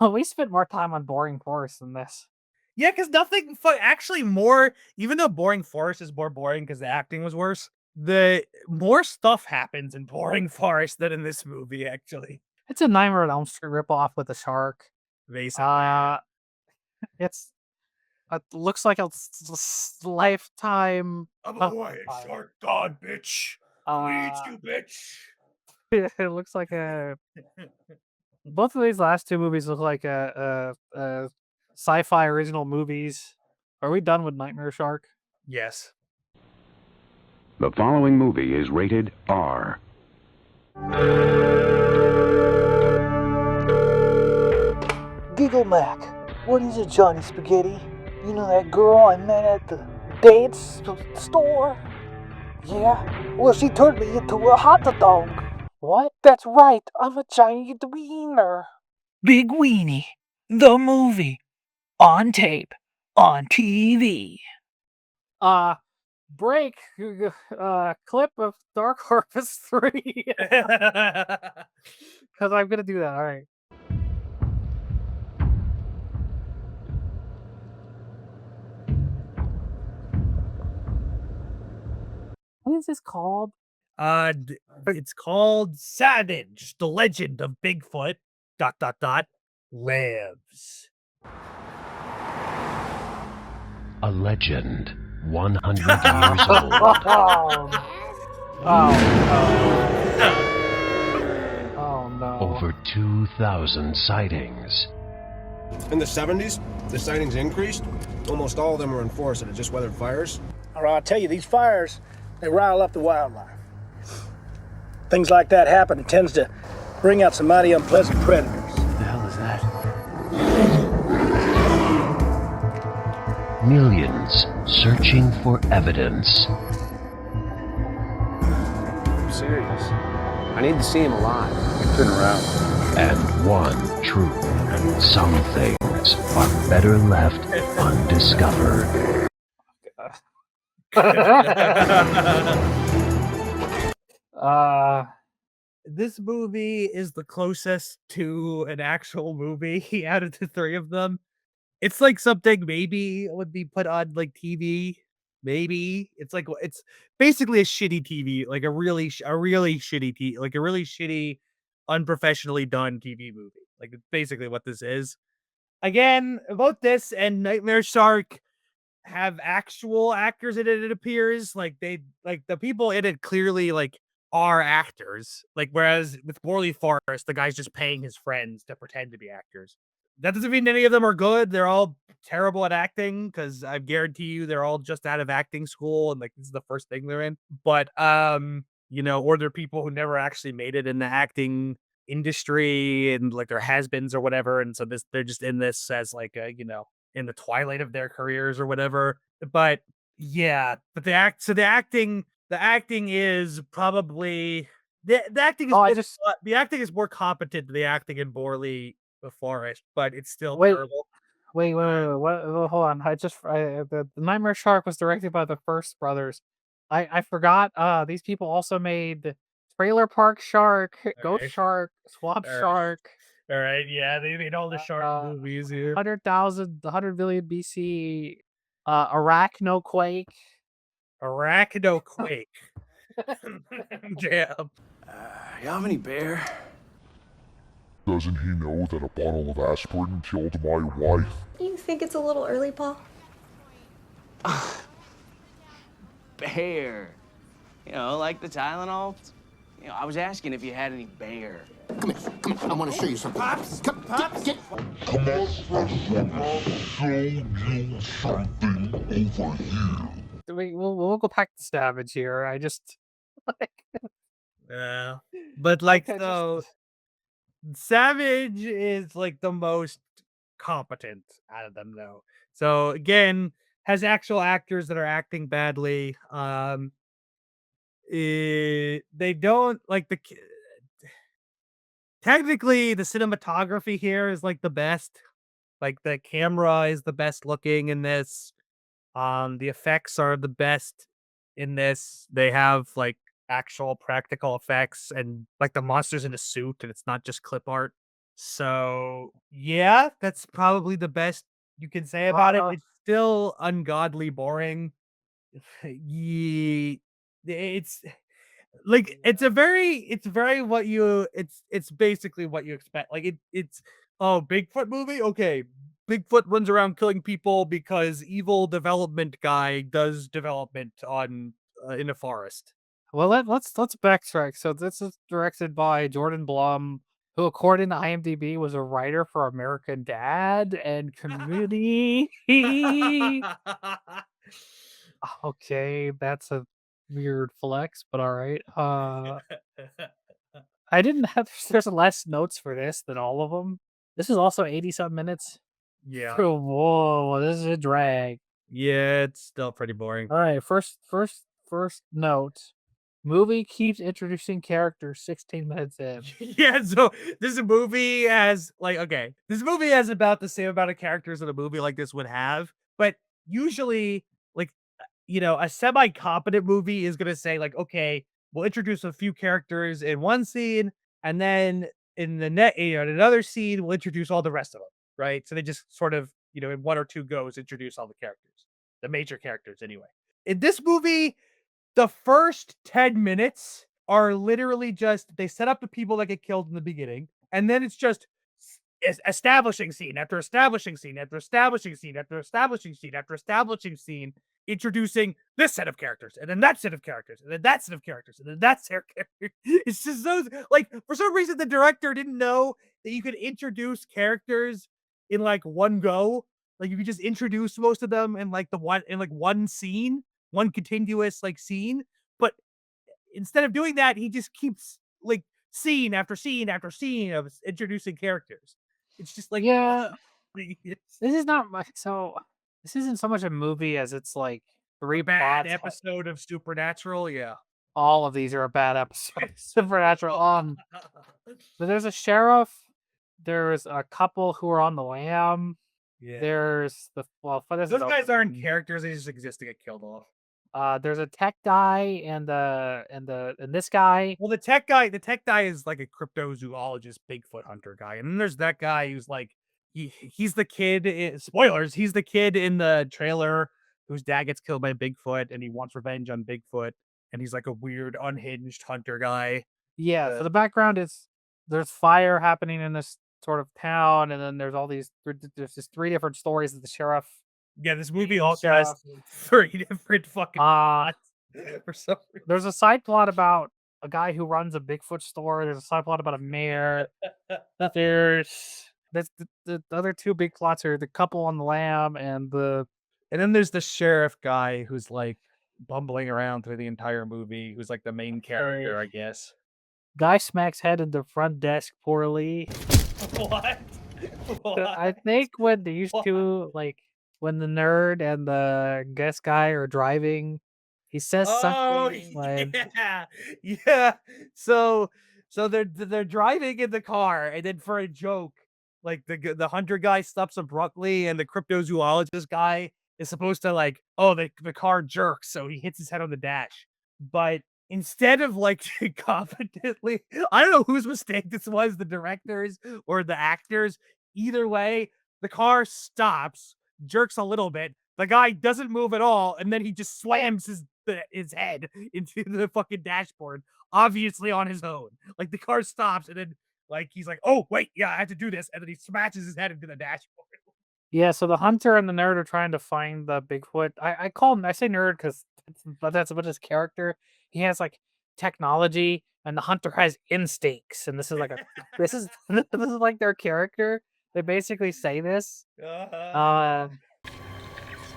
We spent more time on Boring Forest than this. Yeah, because nothing actually more. Even though Boring Forest is more boring because the acting was worse, the more stuff happens in Boring Forest than in this movie. Actually, it's a Nightmare on Elm Street ripoff with a shark. Basically, it looks like a lifetime. I'm a Hawaiian shark god, bitch. Lead you, bitch. It looks like both of these last two movies look like sci-fi original movies. Are we done with Nightmare Shark? Yes. The following movie is rated R. Giggle Mac, what is it, Johnny Spaghetti? You know that girl I met at the dance store? Yeah? Well, she turned me into a hot dog. What? That's right, I'm a giant wiener. Big Weenie, the movie, on tape, on TV. Break, clip of Dark Harvest 3. Because I'm gonna do that, alright. What is this called? It's called Savage, the Legend of Bigfoot, ... lives. A legend 100 years old. Oh no. Over 2,000 sightings. In the 70s, the sightings increased. Almost all of them were in forests that had just weathered fires. All right, I'll tell you, these fires, they rile up the wildlife. Things like that happen. It tends to bring out some mighty unpleasant predators. What the hell is that? Millions searching for evidence. I'm serious. I need to see him alive. Turn around. And one truth. Some things are better left undiscovered. This movie is the closest to an actual movie out of the three of them. It's like something maybe would be put on like TV. Maybe it's basically a shitty TV, like a really shitty like a really shitty, unprofessionally done TV movie. Like it's basically what this is. Again, both this and Nightmare Shark have actual actors in it. It appears like the people in it clearly like are actors. Like whereas with Borley Forest, the guy's just paying his friends to pretend to be actors. That doesn't mean any of them are good. They're all terrible at acting because I guarantee you they're all just out of acting school and like this is the first thing they're in. But or they're people who never actually made it in the acting industry and like they're has-beens or whatever. And so they're just in this as like a, in the twilight of their careers or whatever. But yeah, but the acting is probably the acting is the acting is more competent than the acting in Borley the Forest, but it's still terrible. Wait, what, hold on. The Nightmare Shark was directed by the First brothers. I forgot. These people also made Trailer Park Shark, Ghost Shark, Swamp Shark. All right, yeah, they made all the shark movies here. 100 billion BC, Arachno Quake. Damn. You have any bear? Doesn't he know that a bottle of aspirin killed my wife? You think it's a little early, Paul? Bear. Like the Tylenol. I was asking if you had any bear. Come here. I want to show you some pops. Pops. Come on, I want to show you something over here. We'll go back to Savage here. I just yeah, but like so, Savage is like the most competent out of them though. So again, has actual actors that are acting badly. They don't like technically the cinematography here is like the best. Like the camera is the best looking in this. The effects are the best in this. They have like actual practical effects and like the monsters in a suit and it's not just clip art. So yeah, that's probably the best you can say about it. It's still ungodly boring. It's like it's basically what you expect. Like it's Bigfoot movie. Okay, Bigfoot runs around killing people because evil development guy does development on in a forest. Well, let's backtrack. So this is directed by Jordan Blum, who, according to IMDb, was a writer for American Dad and Community. Okay, that's a weird flex, but all right. I didn't have. There's less notes for this than all of them. This is also 80-some minutes. Yeah. Whoa, this is a drag. Yeah, it's still pretty boring. All right, first note. Movie keeps introducing characters 16 minutes in. Yeah, so this movie has this movie has about the same amount of characters that a movie like this would have, but usually a semi-competent movie is gonna say like, okay, we'll introduce a few characters in one scene, and then in in another scene, we'll introduce all the rest of them, right? So they just sort of, in one or two goes, introduce all the characters, the major characters anyway. In this movie, the first 10 minutes are literally just, they set up the people that get killed in the beginning, and then it's just establishing scene after establishing scene after establishing scene after establishing scene after establishing scene, introducing this set of characters, and then that set of characters, and then that set of characters, and then that set of characters. It's just so, for some reason, the director didn't know that you could introduce characters in, one go. Like, you could just introduce most of them in, one scene, one continuous, scene. But instead of doing that, he just keeps, scene after scene after scene of introducing characters. It's just yeah. This is not much. So this isn't so much a movie as it's three bad plots. episode of Supernatural. Yeah. All of these are a bad episode of Supernatural. But there's a sheriff. There's a couple who are on the lam. Yeah. There's Those guys aren't characters; they just exist to get killed off. There's a tech guy and this guy. Well, the tech guy is like a cryptozoologist, Bigfoot hunter guy, and then there's that guy who's like he's the kid. Spoilers: he's the kid in the trailer whose dad gets killed by Bigfoot, and he wants revenge on Bigfoot, and he's like a weird, unhinged hunter guy. Yeah, so the background is there's fire happening in this sort of town, and then there's all these there's just 3 different stories of the sheriff. Yeah, this movie all has 3 different fucking plots for some reason. There's a side plot about a guy who runs a Bigfoot store. There's a side plot about a mayor. There's the other 2 big plots are the couple on the lam and then there's the sheriff guy who's like bumbling around through the entire movie, who's like the main character, I guess. Guy smacks head in the front desk poorly. What? I think when these 2, like, when the nerd and the guest guy are driving, he says something like, yeah. So they're driving in the car, and then for a joke, like the hunter guy stops abruptly, and the cryptozoologist guy is supposed to like, the car jerks, so he hits his head on the dash. But instead of like competently, I don't know whose mistake this was, the directors or the actors. Either way, the car stops, jerks a little bit. The guy doesn't move at all, and then he just slams his head into the fucking dashboard, obviously on his own. Like the car stops, and then like he's like, "Oh wait, yeah, I have to do this," and then he smashes his head into the dashboard. yeah. So the hunter and the nerd are trying to find the Bigfoot. I say nerd because that's about his character. He has like technology, and the hunter has instincts, and this is like this is like their character. They basically say this.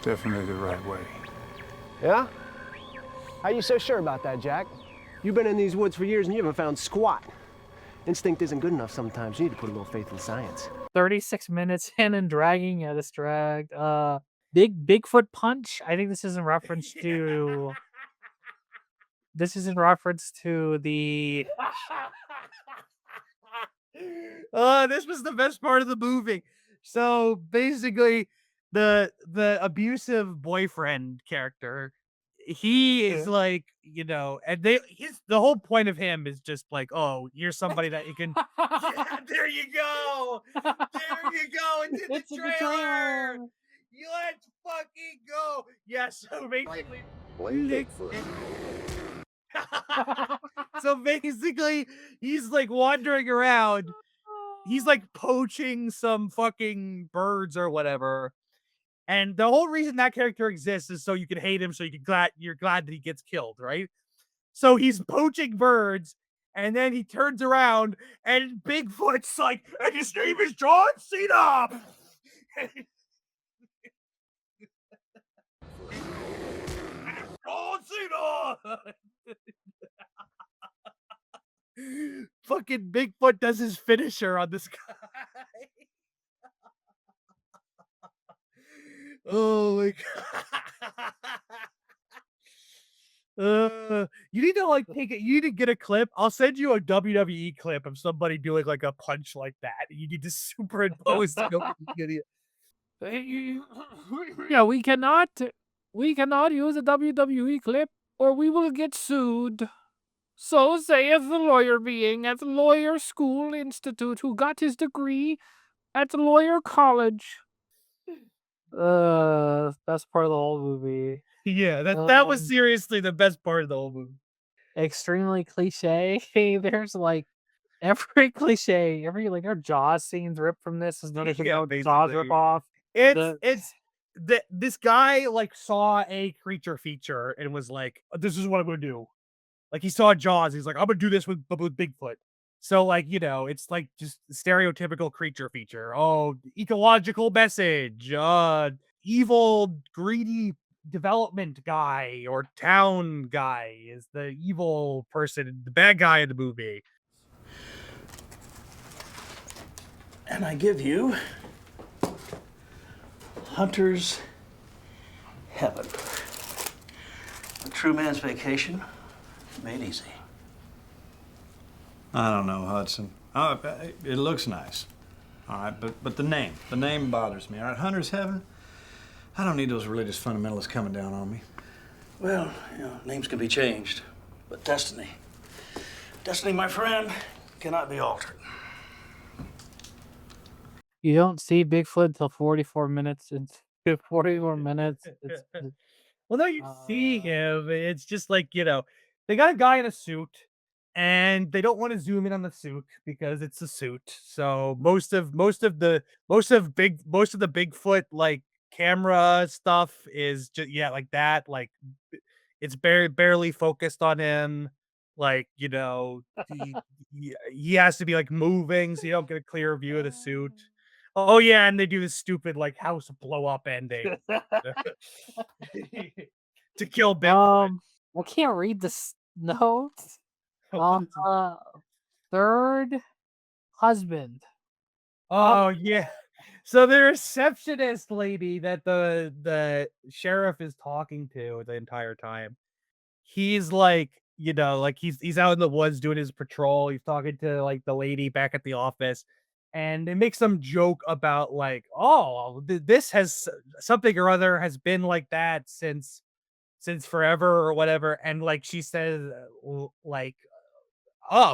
Definitely the right way. Yeah? How you so sure about that, Jack? You've been in these woods for years and you haven't found squat. Instinct isn't good enough sometimes. You need to put a little faith in science. 36 minutes in and dragging. Yeah, this dragged. Bigfoot punch. I think this is in reference to. This is in reference to the. This was the best part of the movie. So basically, the abusive boyfriend character, he is like, and the whole point of him is just like, oh, you're somebody that you can. Yeah, there you go. There you go. It's in the trailer. Let's fucking go. Yes. Yeah, so basically, so basically, he's like wandering around. He's like poaching some fucking birds or whatever. And the whole reason that character exists is so you can hate him, so you're glad that he gets killed, right? So he's poaching birds, and then he turns around, and Bigfoot's like, and his name is John Cena. John Cena. Fucking Bigfoot does his finisher on this guy. Oh my god. You need to like take it. You need to get a clip. I'll send you a WWE clip of somebody doing like a punch like that. You need to superimpose it. Yeah, we cannot use a WWE clip or we will get sued. So saith the lawyer being at the Lawyer School Institute who got his degree at the Lawyer College. Best part of the whole movie. Yeah, that was seriously the best part of the whole movie. Extremely cliche. There's like every cliche, like our Jaws scenes ripped from this. Is another Jaws rip off. This guy like saw a creature feature and was like, "This is what I'm gonna do." Like he saw Jaws, he's like, "I'm gonna do this with Bigfoot." So like, it's like just stereotypical creature feature. Oh, ecological message, evil, greedy development guy or town guy is the evil person, the bad guy in the movie. And I give you Hunter's Heaven. A true man's vacation Made easy. I don't know, Hudson. It looks nice. All right, but the name bothers me. All right, Hunter's Heaven. I don't need those religious fundamentalists coming down on me. Well, names can be changed, but destiny, my friend, cannot be altered. You don't see Bigfoot until 44 minutes. It's 44 minutes. Well, no, you see him. It's just like, they got a guy in a suit, and they don't want to zoom in on the suit because it's a suit. So most of the Bigfoot like camera stuff is just like that. Like it's barely focused on him. Like, he has to be like moving so you don't get a clear view of the suit. Oh yeah, and they do this stupid like house blow up ending to kill Bigfoot. I can't read this notes. Third husband. Oh yeah. So the receptionist lady that the sheriff is talking to the entire time, he's like, like he's out in the woods doing his patrol. He's talking to like the lady back at the office, and they make some joke about like, oh, this has something or other has been like that since forever or whatever. And like she says, like,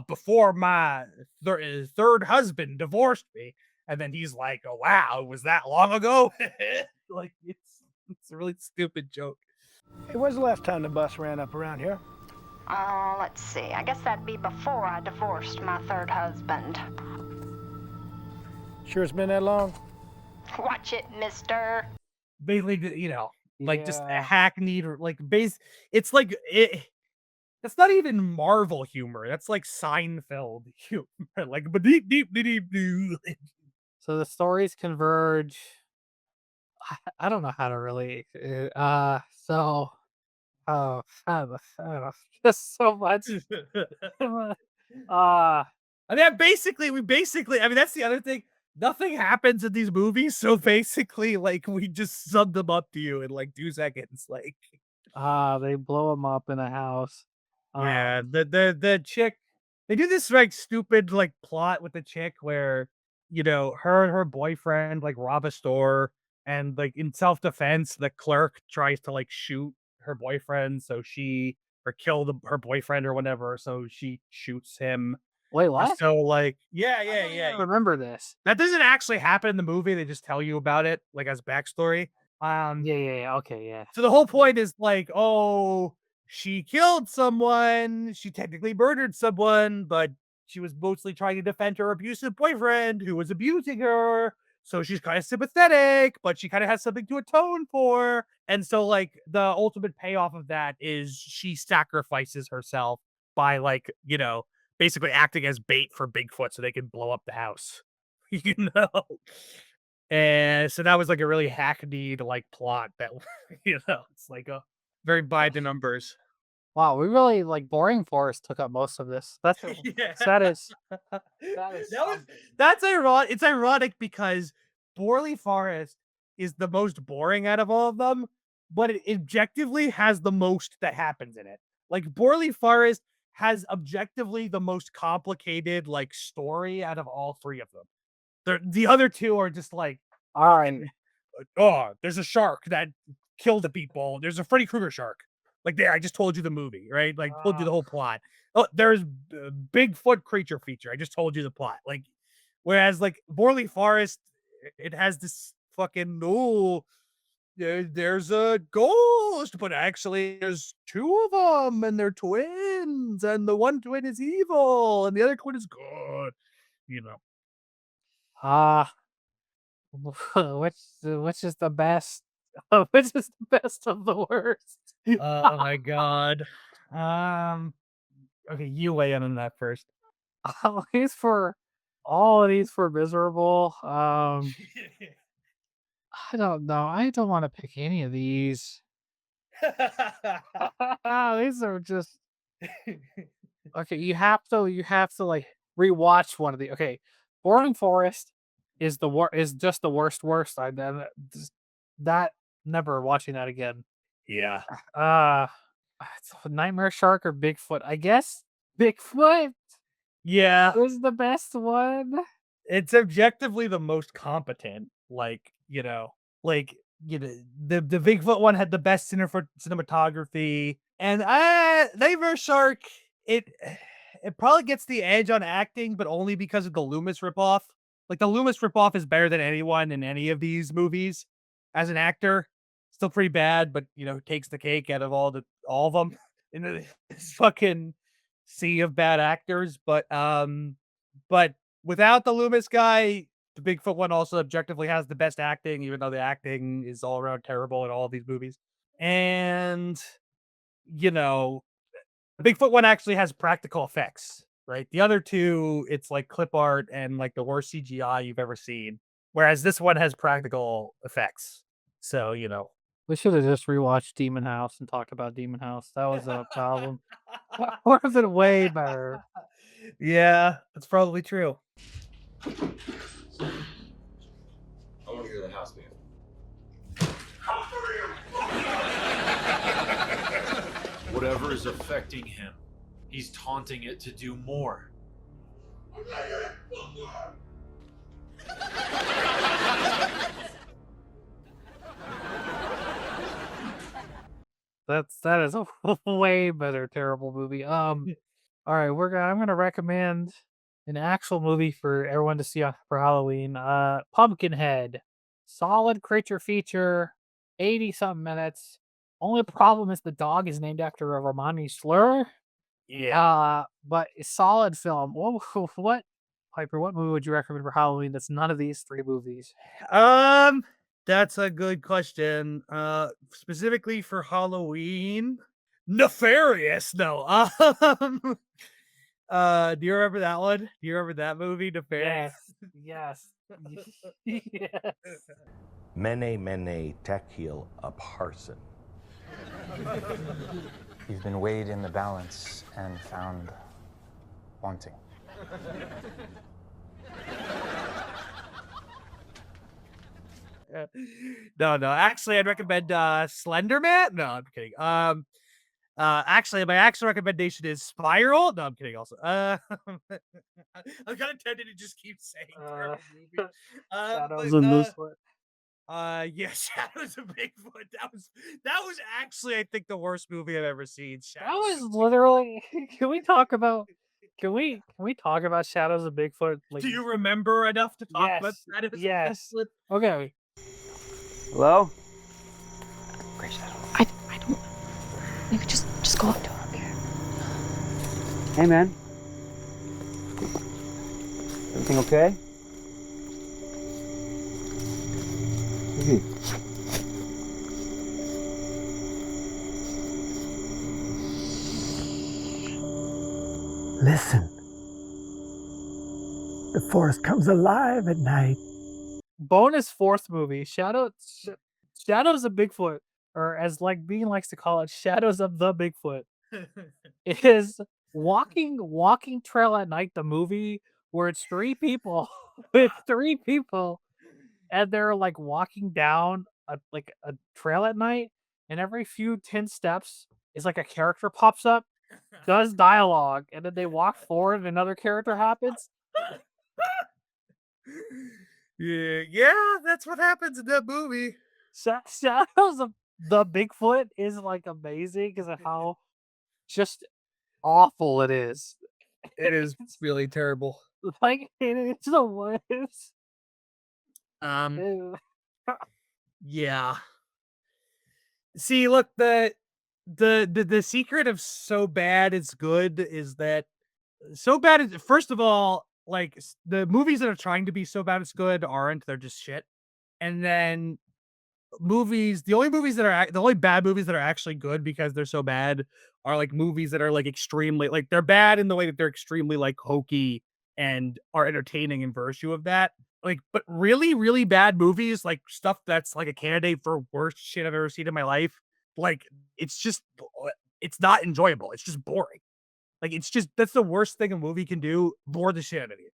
before my third husband divorced me. And then he's like, oh, wow, was that long ago? Like, it's a really stupid joke. Hey, when's the last time the bus ran up around here? Let's see. I guess that'd be before I divorced my third husband. Sure it's been that long? Watch it, mister. Basically, like just a hackneyed, like it's like it. That's not even Marvel humor. That's like Seinfeld humor. Like, but deep. So the stories converge. I don't know how to really. Just so much. I mean, I mean, that's the other thing. Nothing happens in these movies, so basically, like, we just summed them up to you in like 2 seconds. Like, they blow him up in a house. Yeah, the chick, they do this like stupid like plot with the chick where her and her boyfriend like rob a store, and like in self-defense the clerk tries to like shoot her boyfriend, so or kill her boyfriend or whatever, so she shoots him. Wait, what? So like yeah. I remember this. That doesn't actually happen in the movie. They just tell you about it like as backstory. Yeah. Okay, yeah. So the whole point is like, oh, she killed someone. She technically murdered someone, but she was mostly trying to defend her abusive boyfriend who was abusing her. So she's kind of sympathetic, but she kind of has something to atone for. And so, like, the ultimate payoff of that is she sacrifices herself by, like, basically acting as bait for Bigfoot so they can blow up the house. And so that was like a really hackneyed like plot that it's like a very by the numbers. Wow, we really like Boring Forest took up most of this. That's That's ironic. It's ironic because Borley Forest is the most boring out of all of them, but it objectively has the most that happens in it. Like Borley Forest has objectively the most complicated like story out of all three of them. The other two are just like, all right, oh, there's a shark that killed the people. There's a Freddy Krueger shark. Like there, I just told you the movie, right? Like told you the whole plot. Oh, there's a Bigfoot creature feature. I just told you the plot. Like, whereas like Borley Forest, it has this fucking there's a ghost, but actually there's two of them and they're twins, and the one twin is evil and the other twin is good. Which is the best? Which is the best of the worst? Oh my god. Okay, you weigh in on that first. All of these for miserable. I don't know. I don't want to pick any of these. These are just okay. You have to like rewatch one of the. Okay, Boring Forest is just the worst. I that never watching that again. Yeah. It's a Nightmare Shark or Bigfoot. I guess Bigfoot Yeah, was the best one. it's objectively the most competent. The Bigfoot one had the best cinematography, and Nightmare Shark, it probably gets the edge on acting, but only because of the Loomis ripoff. Like the Loomis ripoff is better than anyone in any of these movies as an actor. Still pretty bad, but takes the cake out of all of them in this fucking sea of bad actors. But without the Loomis guy, the Bigfoot one also objectively has the best acting, even though the acting is all around terrible in all of these movies. And you know, the Bigfoot one actually has practical effects, right? The other two, it's like clip art and like the worst CGI you've ever seen. Whereas this one has practical effects. So, We should have just rewatched Demon House and talked about Demon House. That was a problem. Or was it way better? Yeah, that's probably true. I want to go to the house, man. Whatever is affecting him, he's taunting it to do more. That is a way better terrible movie. All right, I'm gonna recommend an actual movie for everyone to see for Halloween. Pumpkinhead, solid creature feature, 80 something minutes. Only problem is the dog is named after a Romani slur. Yeah. But a solid film. What Piper? What movie would you recommend for Halloween? That's none of these three movies. That's a good question. Specifically for Halloween, Nefarious. No. Do you remember that one? Do you remember that movie, Nefarious? Yes. Yes. Mene mene tekel a parson. You've been weighed in the balance and found wanting. No. Actually, I'd recommend Slender Man. No, I'm kidding. Actually, my actual recommendation is Spiral. No, I'm kidding. Also, I'm kind of tempted to just keep saying terrible movie. Shadows and Bigfoot. Yeah, Shadows of Bigfoot. That was actually, I think, the worst movie I've ever seen. That was literally. Can we talk about Shadows of Bigfoot? Like, do you remember enough to talk about yes, Shadows of yes. Bigfoot? Okay. Hello? Great shadow. I don't. You could just go up to her. Hey, man. Everything okay? Listen. The forest comes alive at night. Bonus fourth movie, Shadows of Bigfoot, or as like Bean likes to call it, Shadows of the Bigfoot. It is walking trail at night, the movie where it's three people with three people, and they're like walking down a trail at night, and every few 10 steps is like a character pops up, does dialogue, and then they walk forward and another character happens. Yeah, that's what happens in that movie. Shadows of the Bigfoot is like amazing because of how just awful it is. It is really terrible. Like it's the worst. Yeah. See, look, the secret of so bad it's good is that so bad is, first of all, like the movies that are trying to be so bad it's good aren't, they're just shit. And then the only bad movies that are actually good because they're so bad are like movies that are like extremely, like they're bad in the way that they're extremely like hokey and are entertaining in virtue of that. Like, but really, really bad movies, like stuff that's like a candidate for worst shit I've ever seen in my life. Like, it's not enjoyable. It's just boring. Like, that's the worst thing a movie can do, bore the shit out of you,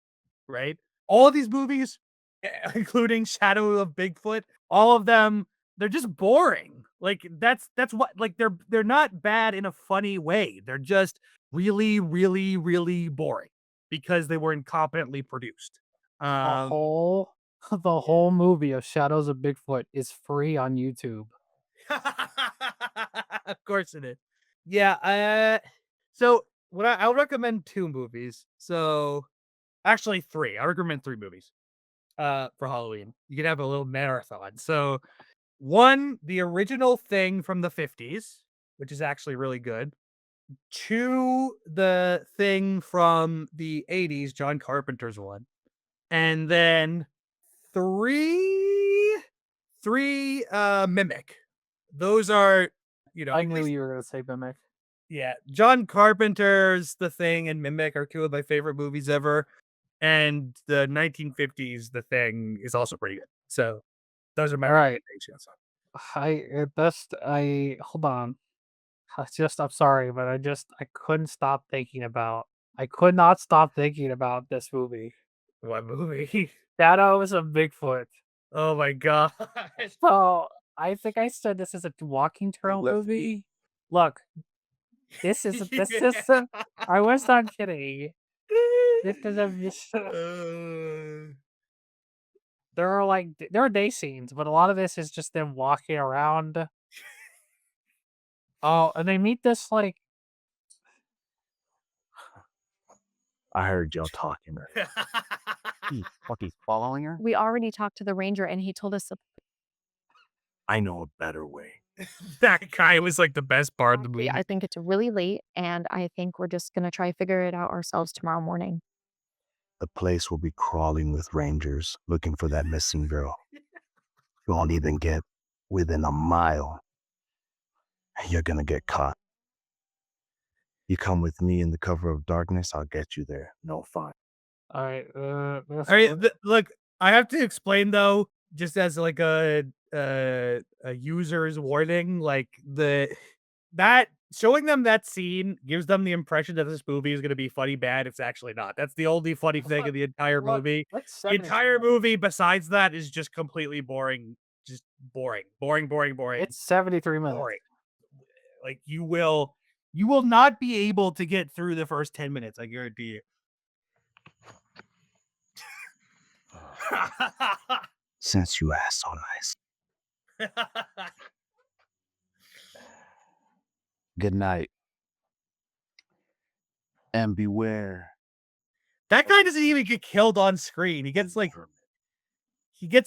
right? All of these movies, including Shadow of Bigfoot, all of them, they're just boring. Like that's what like they're not bad in a funny way. They're just really, really, really boring because they were incompetently produced. The whole movie of Shadows of Bigfoot is free on YouTube. Of course it is. Yeah. So I'll recommend 2 movies. So actually 3. I recommend 3 movies. For Halloween. You can have a little marathon. So 1, the original Thing from the 50s, which is actually really good. 2, the Thing from the 80s, John Carpenter's one. And then 3 Mimic. Those are, I knew you were gonna say Mimic. Yeah, John Carpenter's The Thing and Mimic are 2 of my favorite movies ever. And the 1950s The Thing is also pretty good. So those are my recommendations. Hold on. I'm sorry, but I couldn't stop thinking about. I could not stop thinking about this movie. What movie? Shadows of Bigfoot. Oh my god. So I think I said this is a walking trail movie. Look, this is I was not kidding. This is there are day scenes, but a lot of this is just them walking around. Oh, and they meet this like. I heard y'all talking. He's following her? We already talked to the ranger and he told us I know a better way. That guy was like the best part of the movie. I think it's really late and I think we're just going to try to figure it out ourselves tomorrow morning. The place will be crawling with rangers looking for that missing girl. You won't even get within a mile. You're gonna get caught. You come with me in the cover of darkness, I'll get you there. No fun. All right. Look, I have to explain though, just as like a user's warning, like that showing them that scene gives them the impression that this movie is going to be funny bad. It's actually not. That's the only funny thing in the entire movie. The entire movie, besides that, is just completely boring. Just boring. It's 73 minutes. Boring. Like you will not be able to get through the first 10 minutes. I guarantee you. Since you asked so nice. Good night. And beware. That guy doesn't even get killed on screen. He gets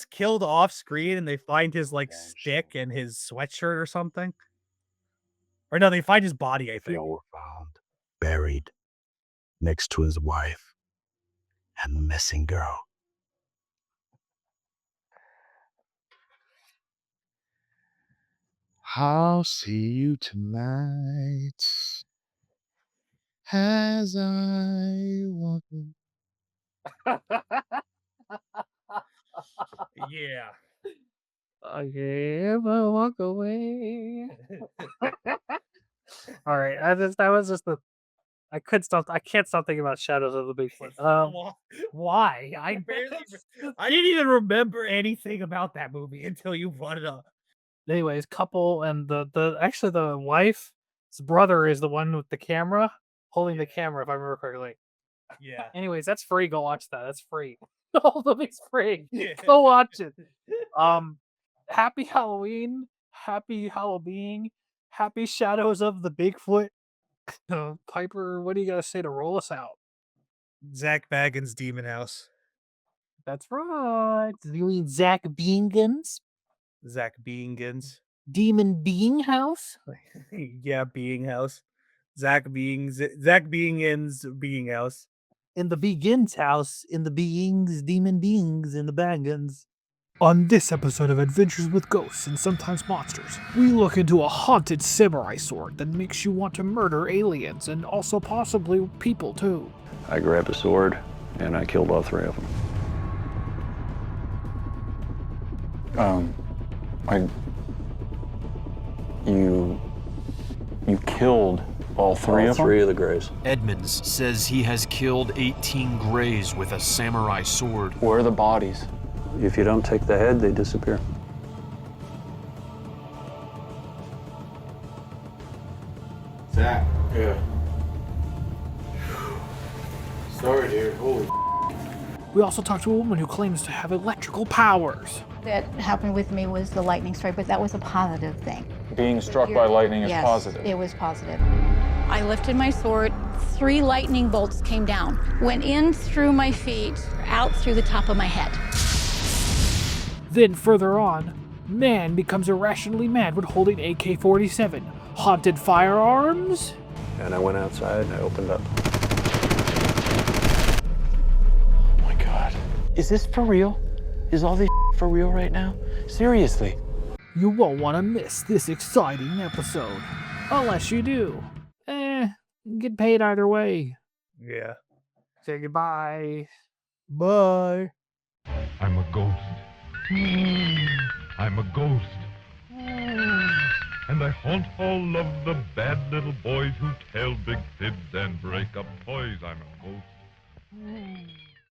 killed off screen and they find his like stick and his sweatshirt or something. Or no, they find his body, I think. They were found buried next to his wife and the missing girl. I'll see you tonight as I walk. Yeah. Okay, if I walk away. All right, I can't stop thinking about Shadows of the Bigfoot. Why? I didn't even remember anything about that movie until you brought it up. Anyways, couple and the wife's brother is the one with the camera holding the camera, if I remember correctly. Yeah. Anyways, that's free. Go watch that. That's free. The whole movie's free. Go watch it. Happy Halloween. Happy Hallowbeing. Happy Shadows of the Bigfoot. Piper, what do you gotta say to roll us out? Zach Baggins' Demon House. That's right. You mean Zach Beingans? Zach Beingans. Demon Being House? Yeah, Being House. Zach Beingans Being House. In the Begins house, in the beings, demon beings, in the Bangans. On this episode of Adventures with Ghosts and Sometimes Monsters, we look into a haunted samurai sword that makes you want to murder aliens and also possibly people too. I grabbed a sword and I killed all 3 of them. You killed all 3 of them? 3 of the Greys. Edmonds says he has killed 18 Greys with a samurai sword. Where are the bodies? If you don't take the head, they disappear. Zach. Yeah. Sorry, dude. Holy. We also talked to a woman who claims to have electrical powers. That happened with me was the lightning strike, but that was a positive thing. Being struck by lightning is Yes, positive. it was positive. I lifted my sword, 3 lightning bolts came down, went in through my feet, out through the top of my head. Then further on, man becomes irrationally mad when holding AK-47. Haunted firearms? And I went outside and I opened up. Is this for real? Is all this for real right now? Seriously. You won't want to miss this exciting episode. Unless you do. Get paid either way. Yeah. Say goodbye. Bye. I'm a ghost. I'm a ghost. And I haunt all of the bad little boys who tell big fibs and break up toys. I'm a ghost.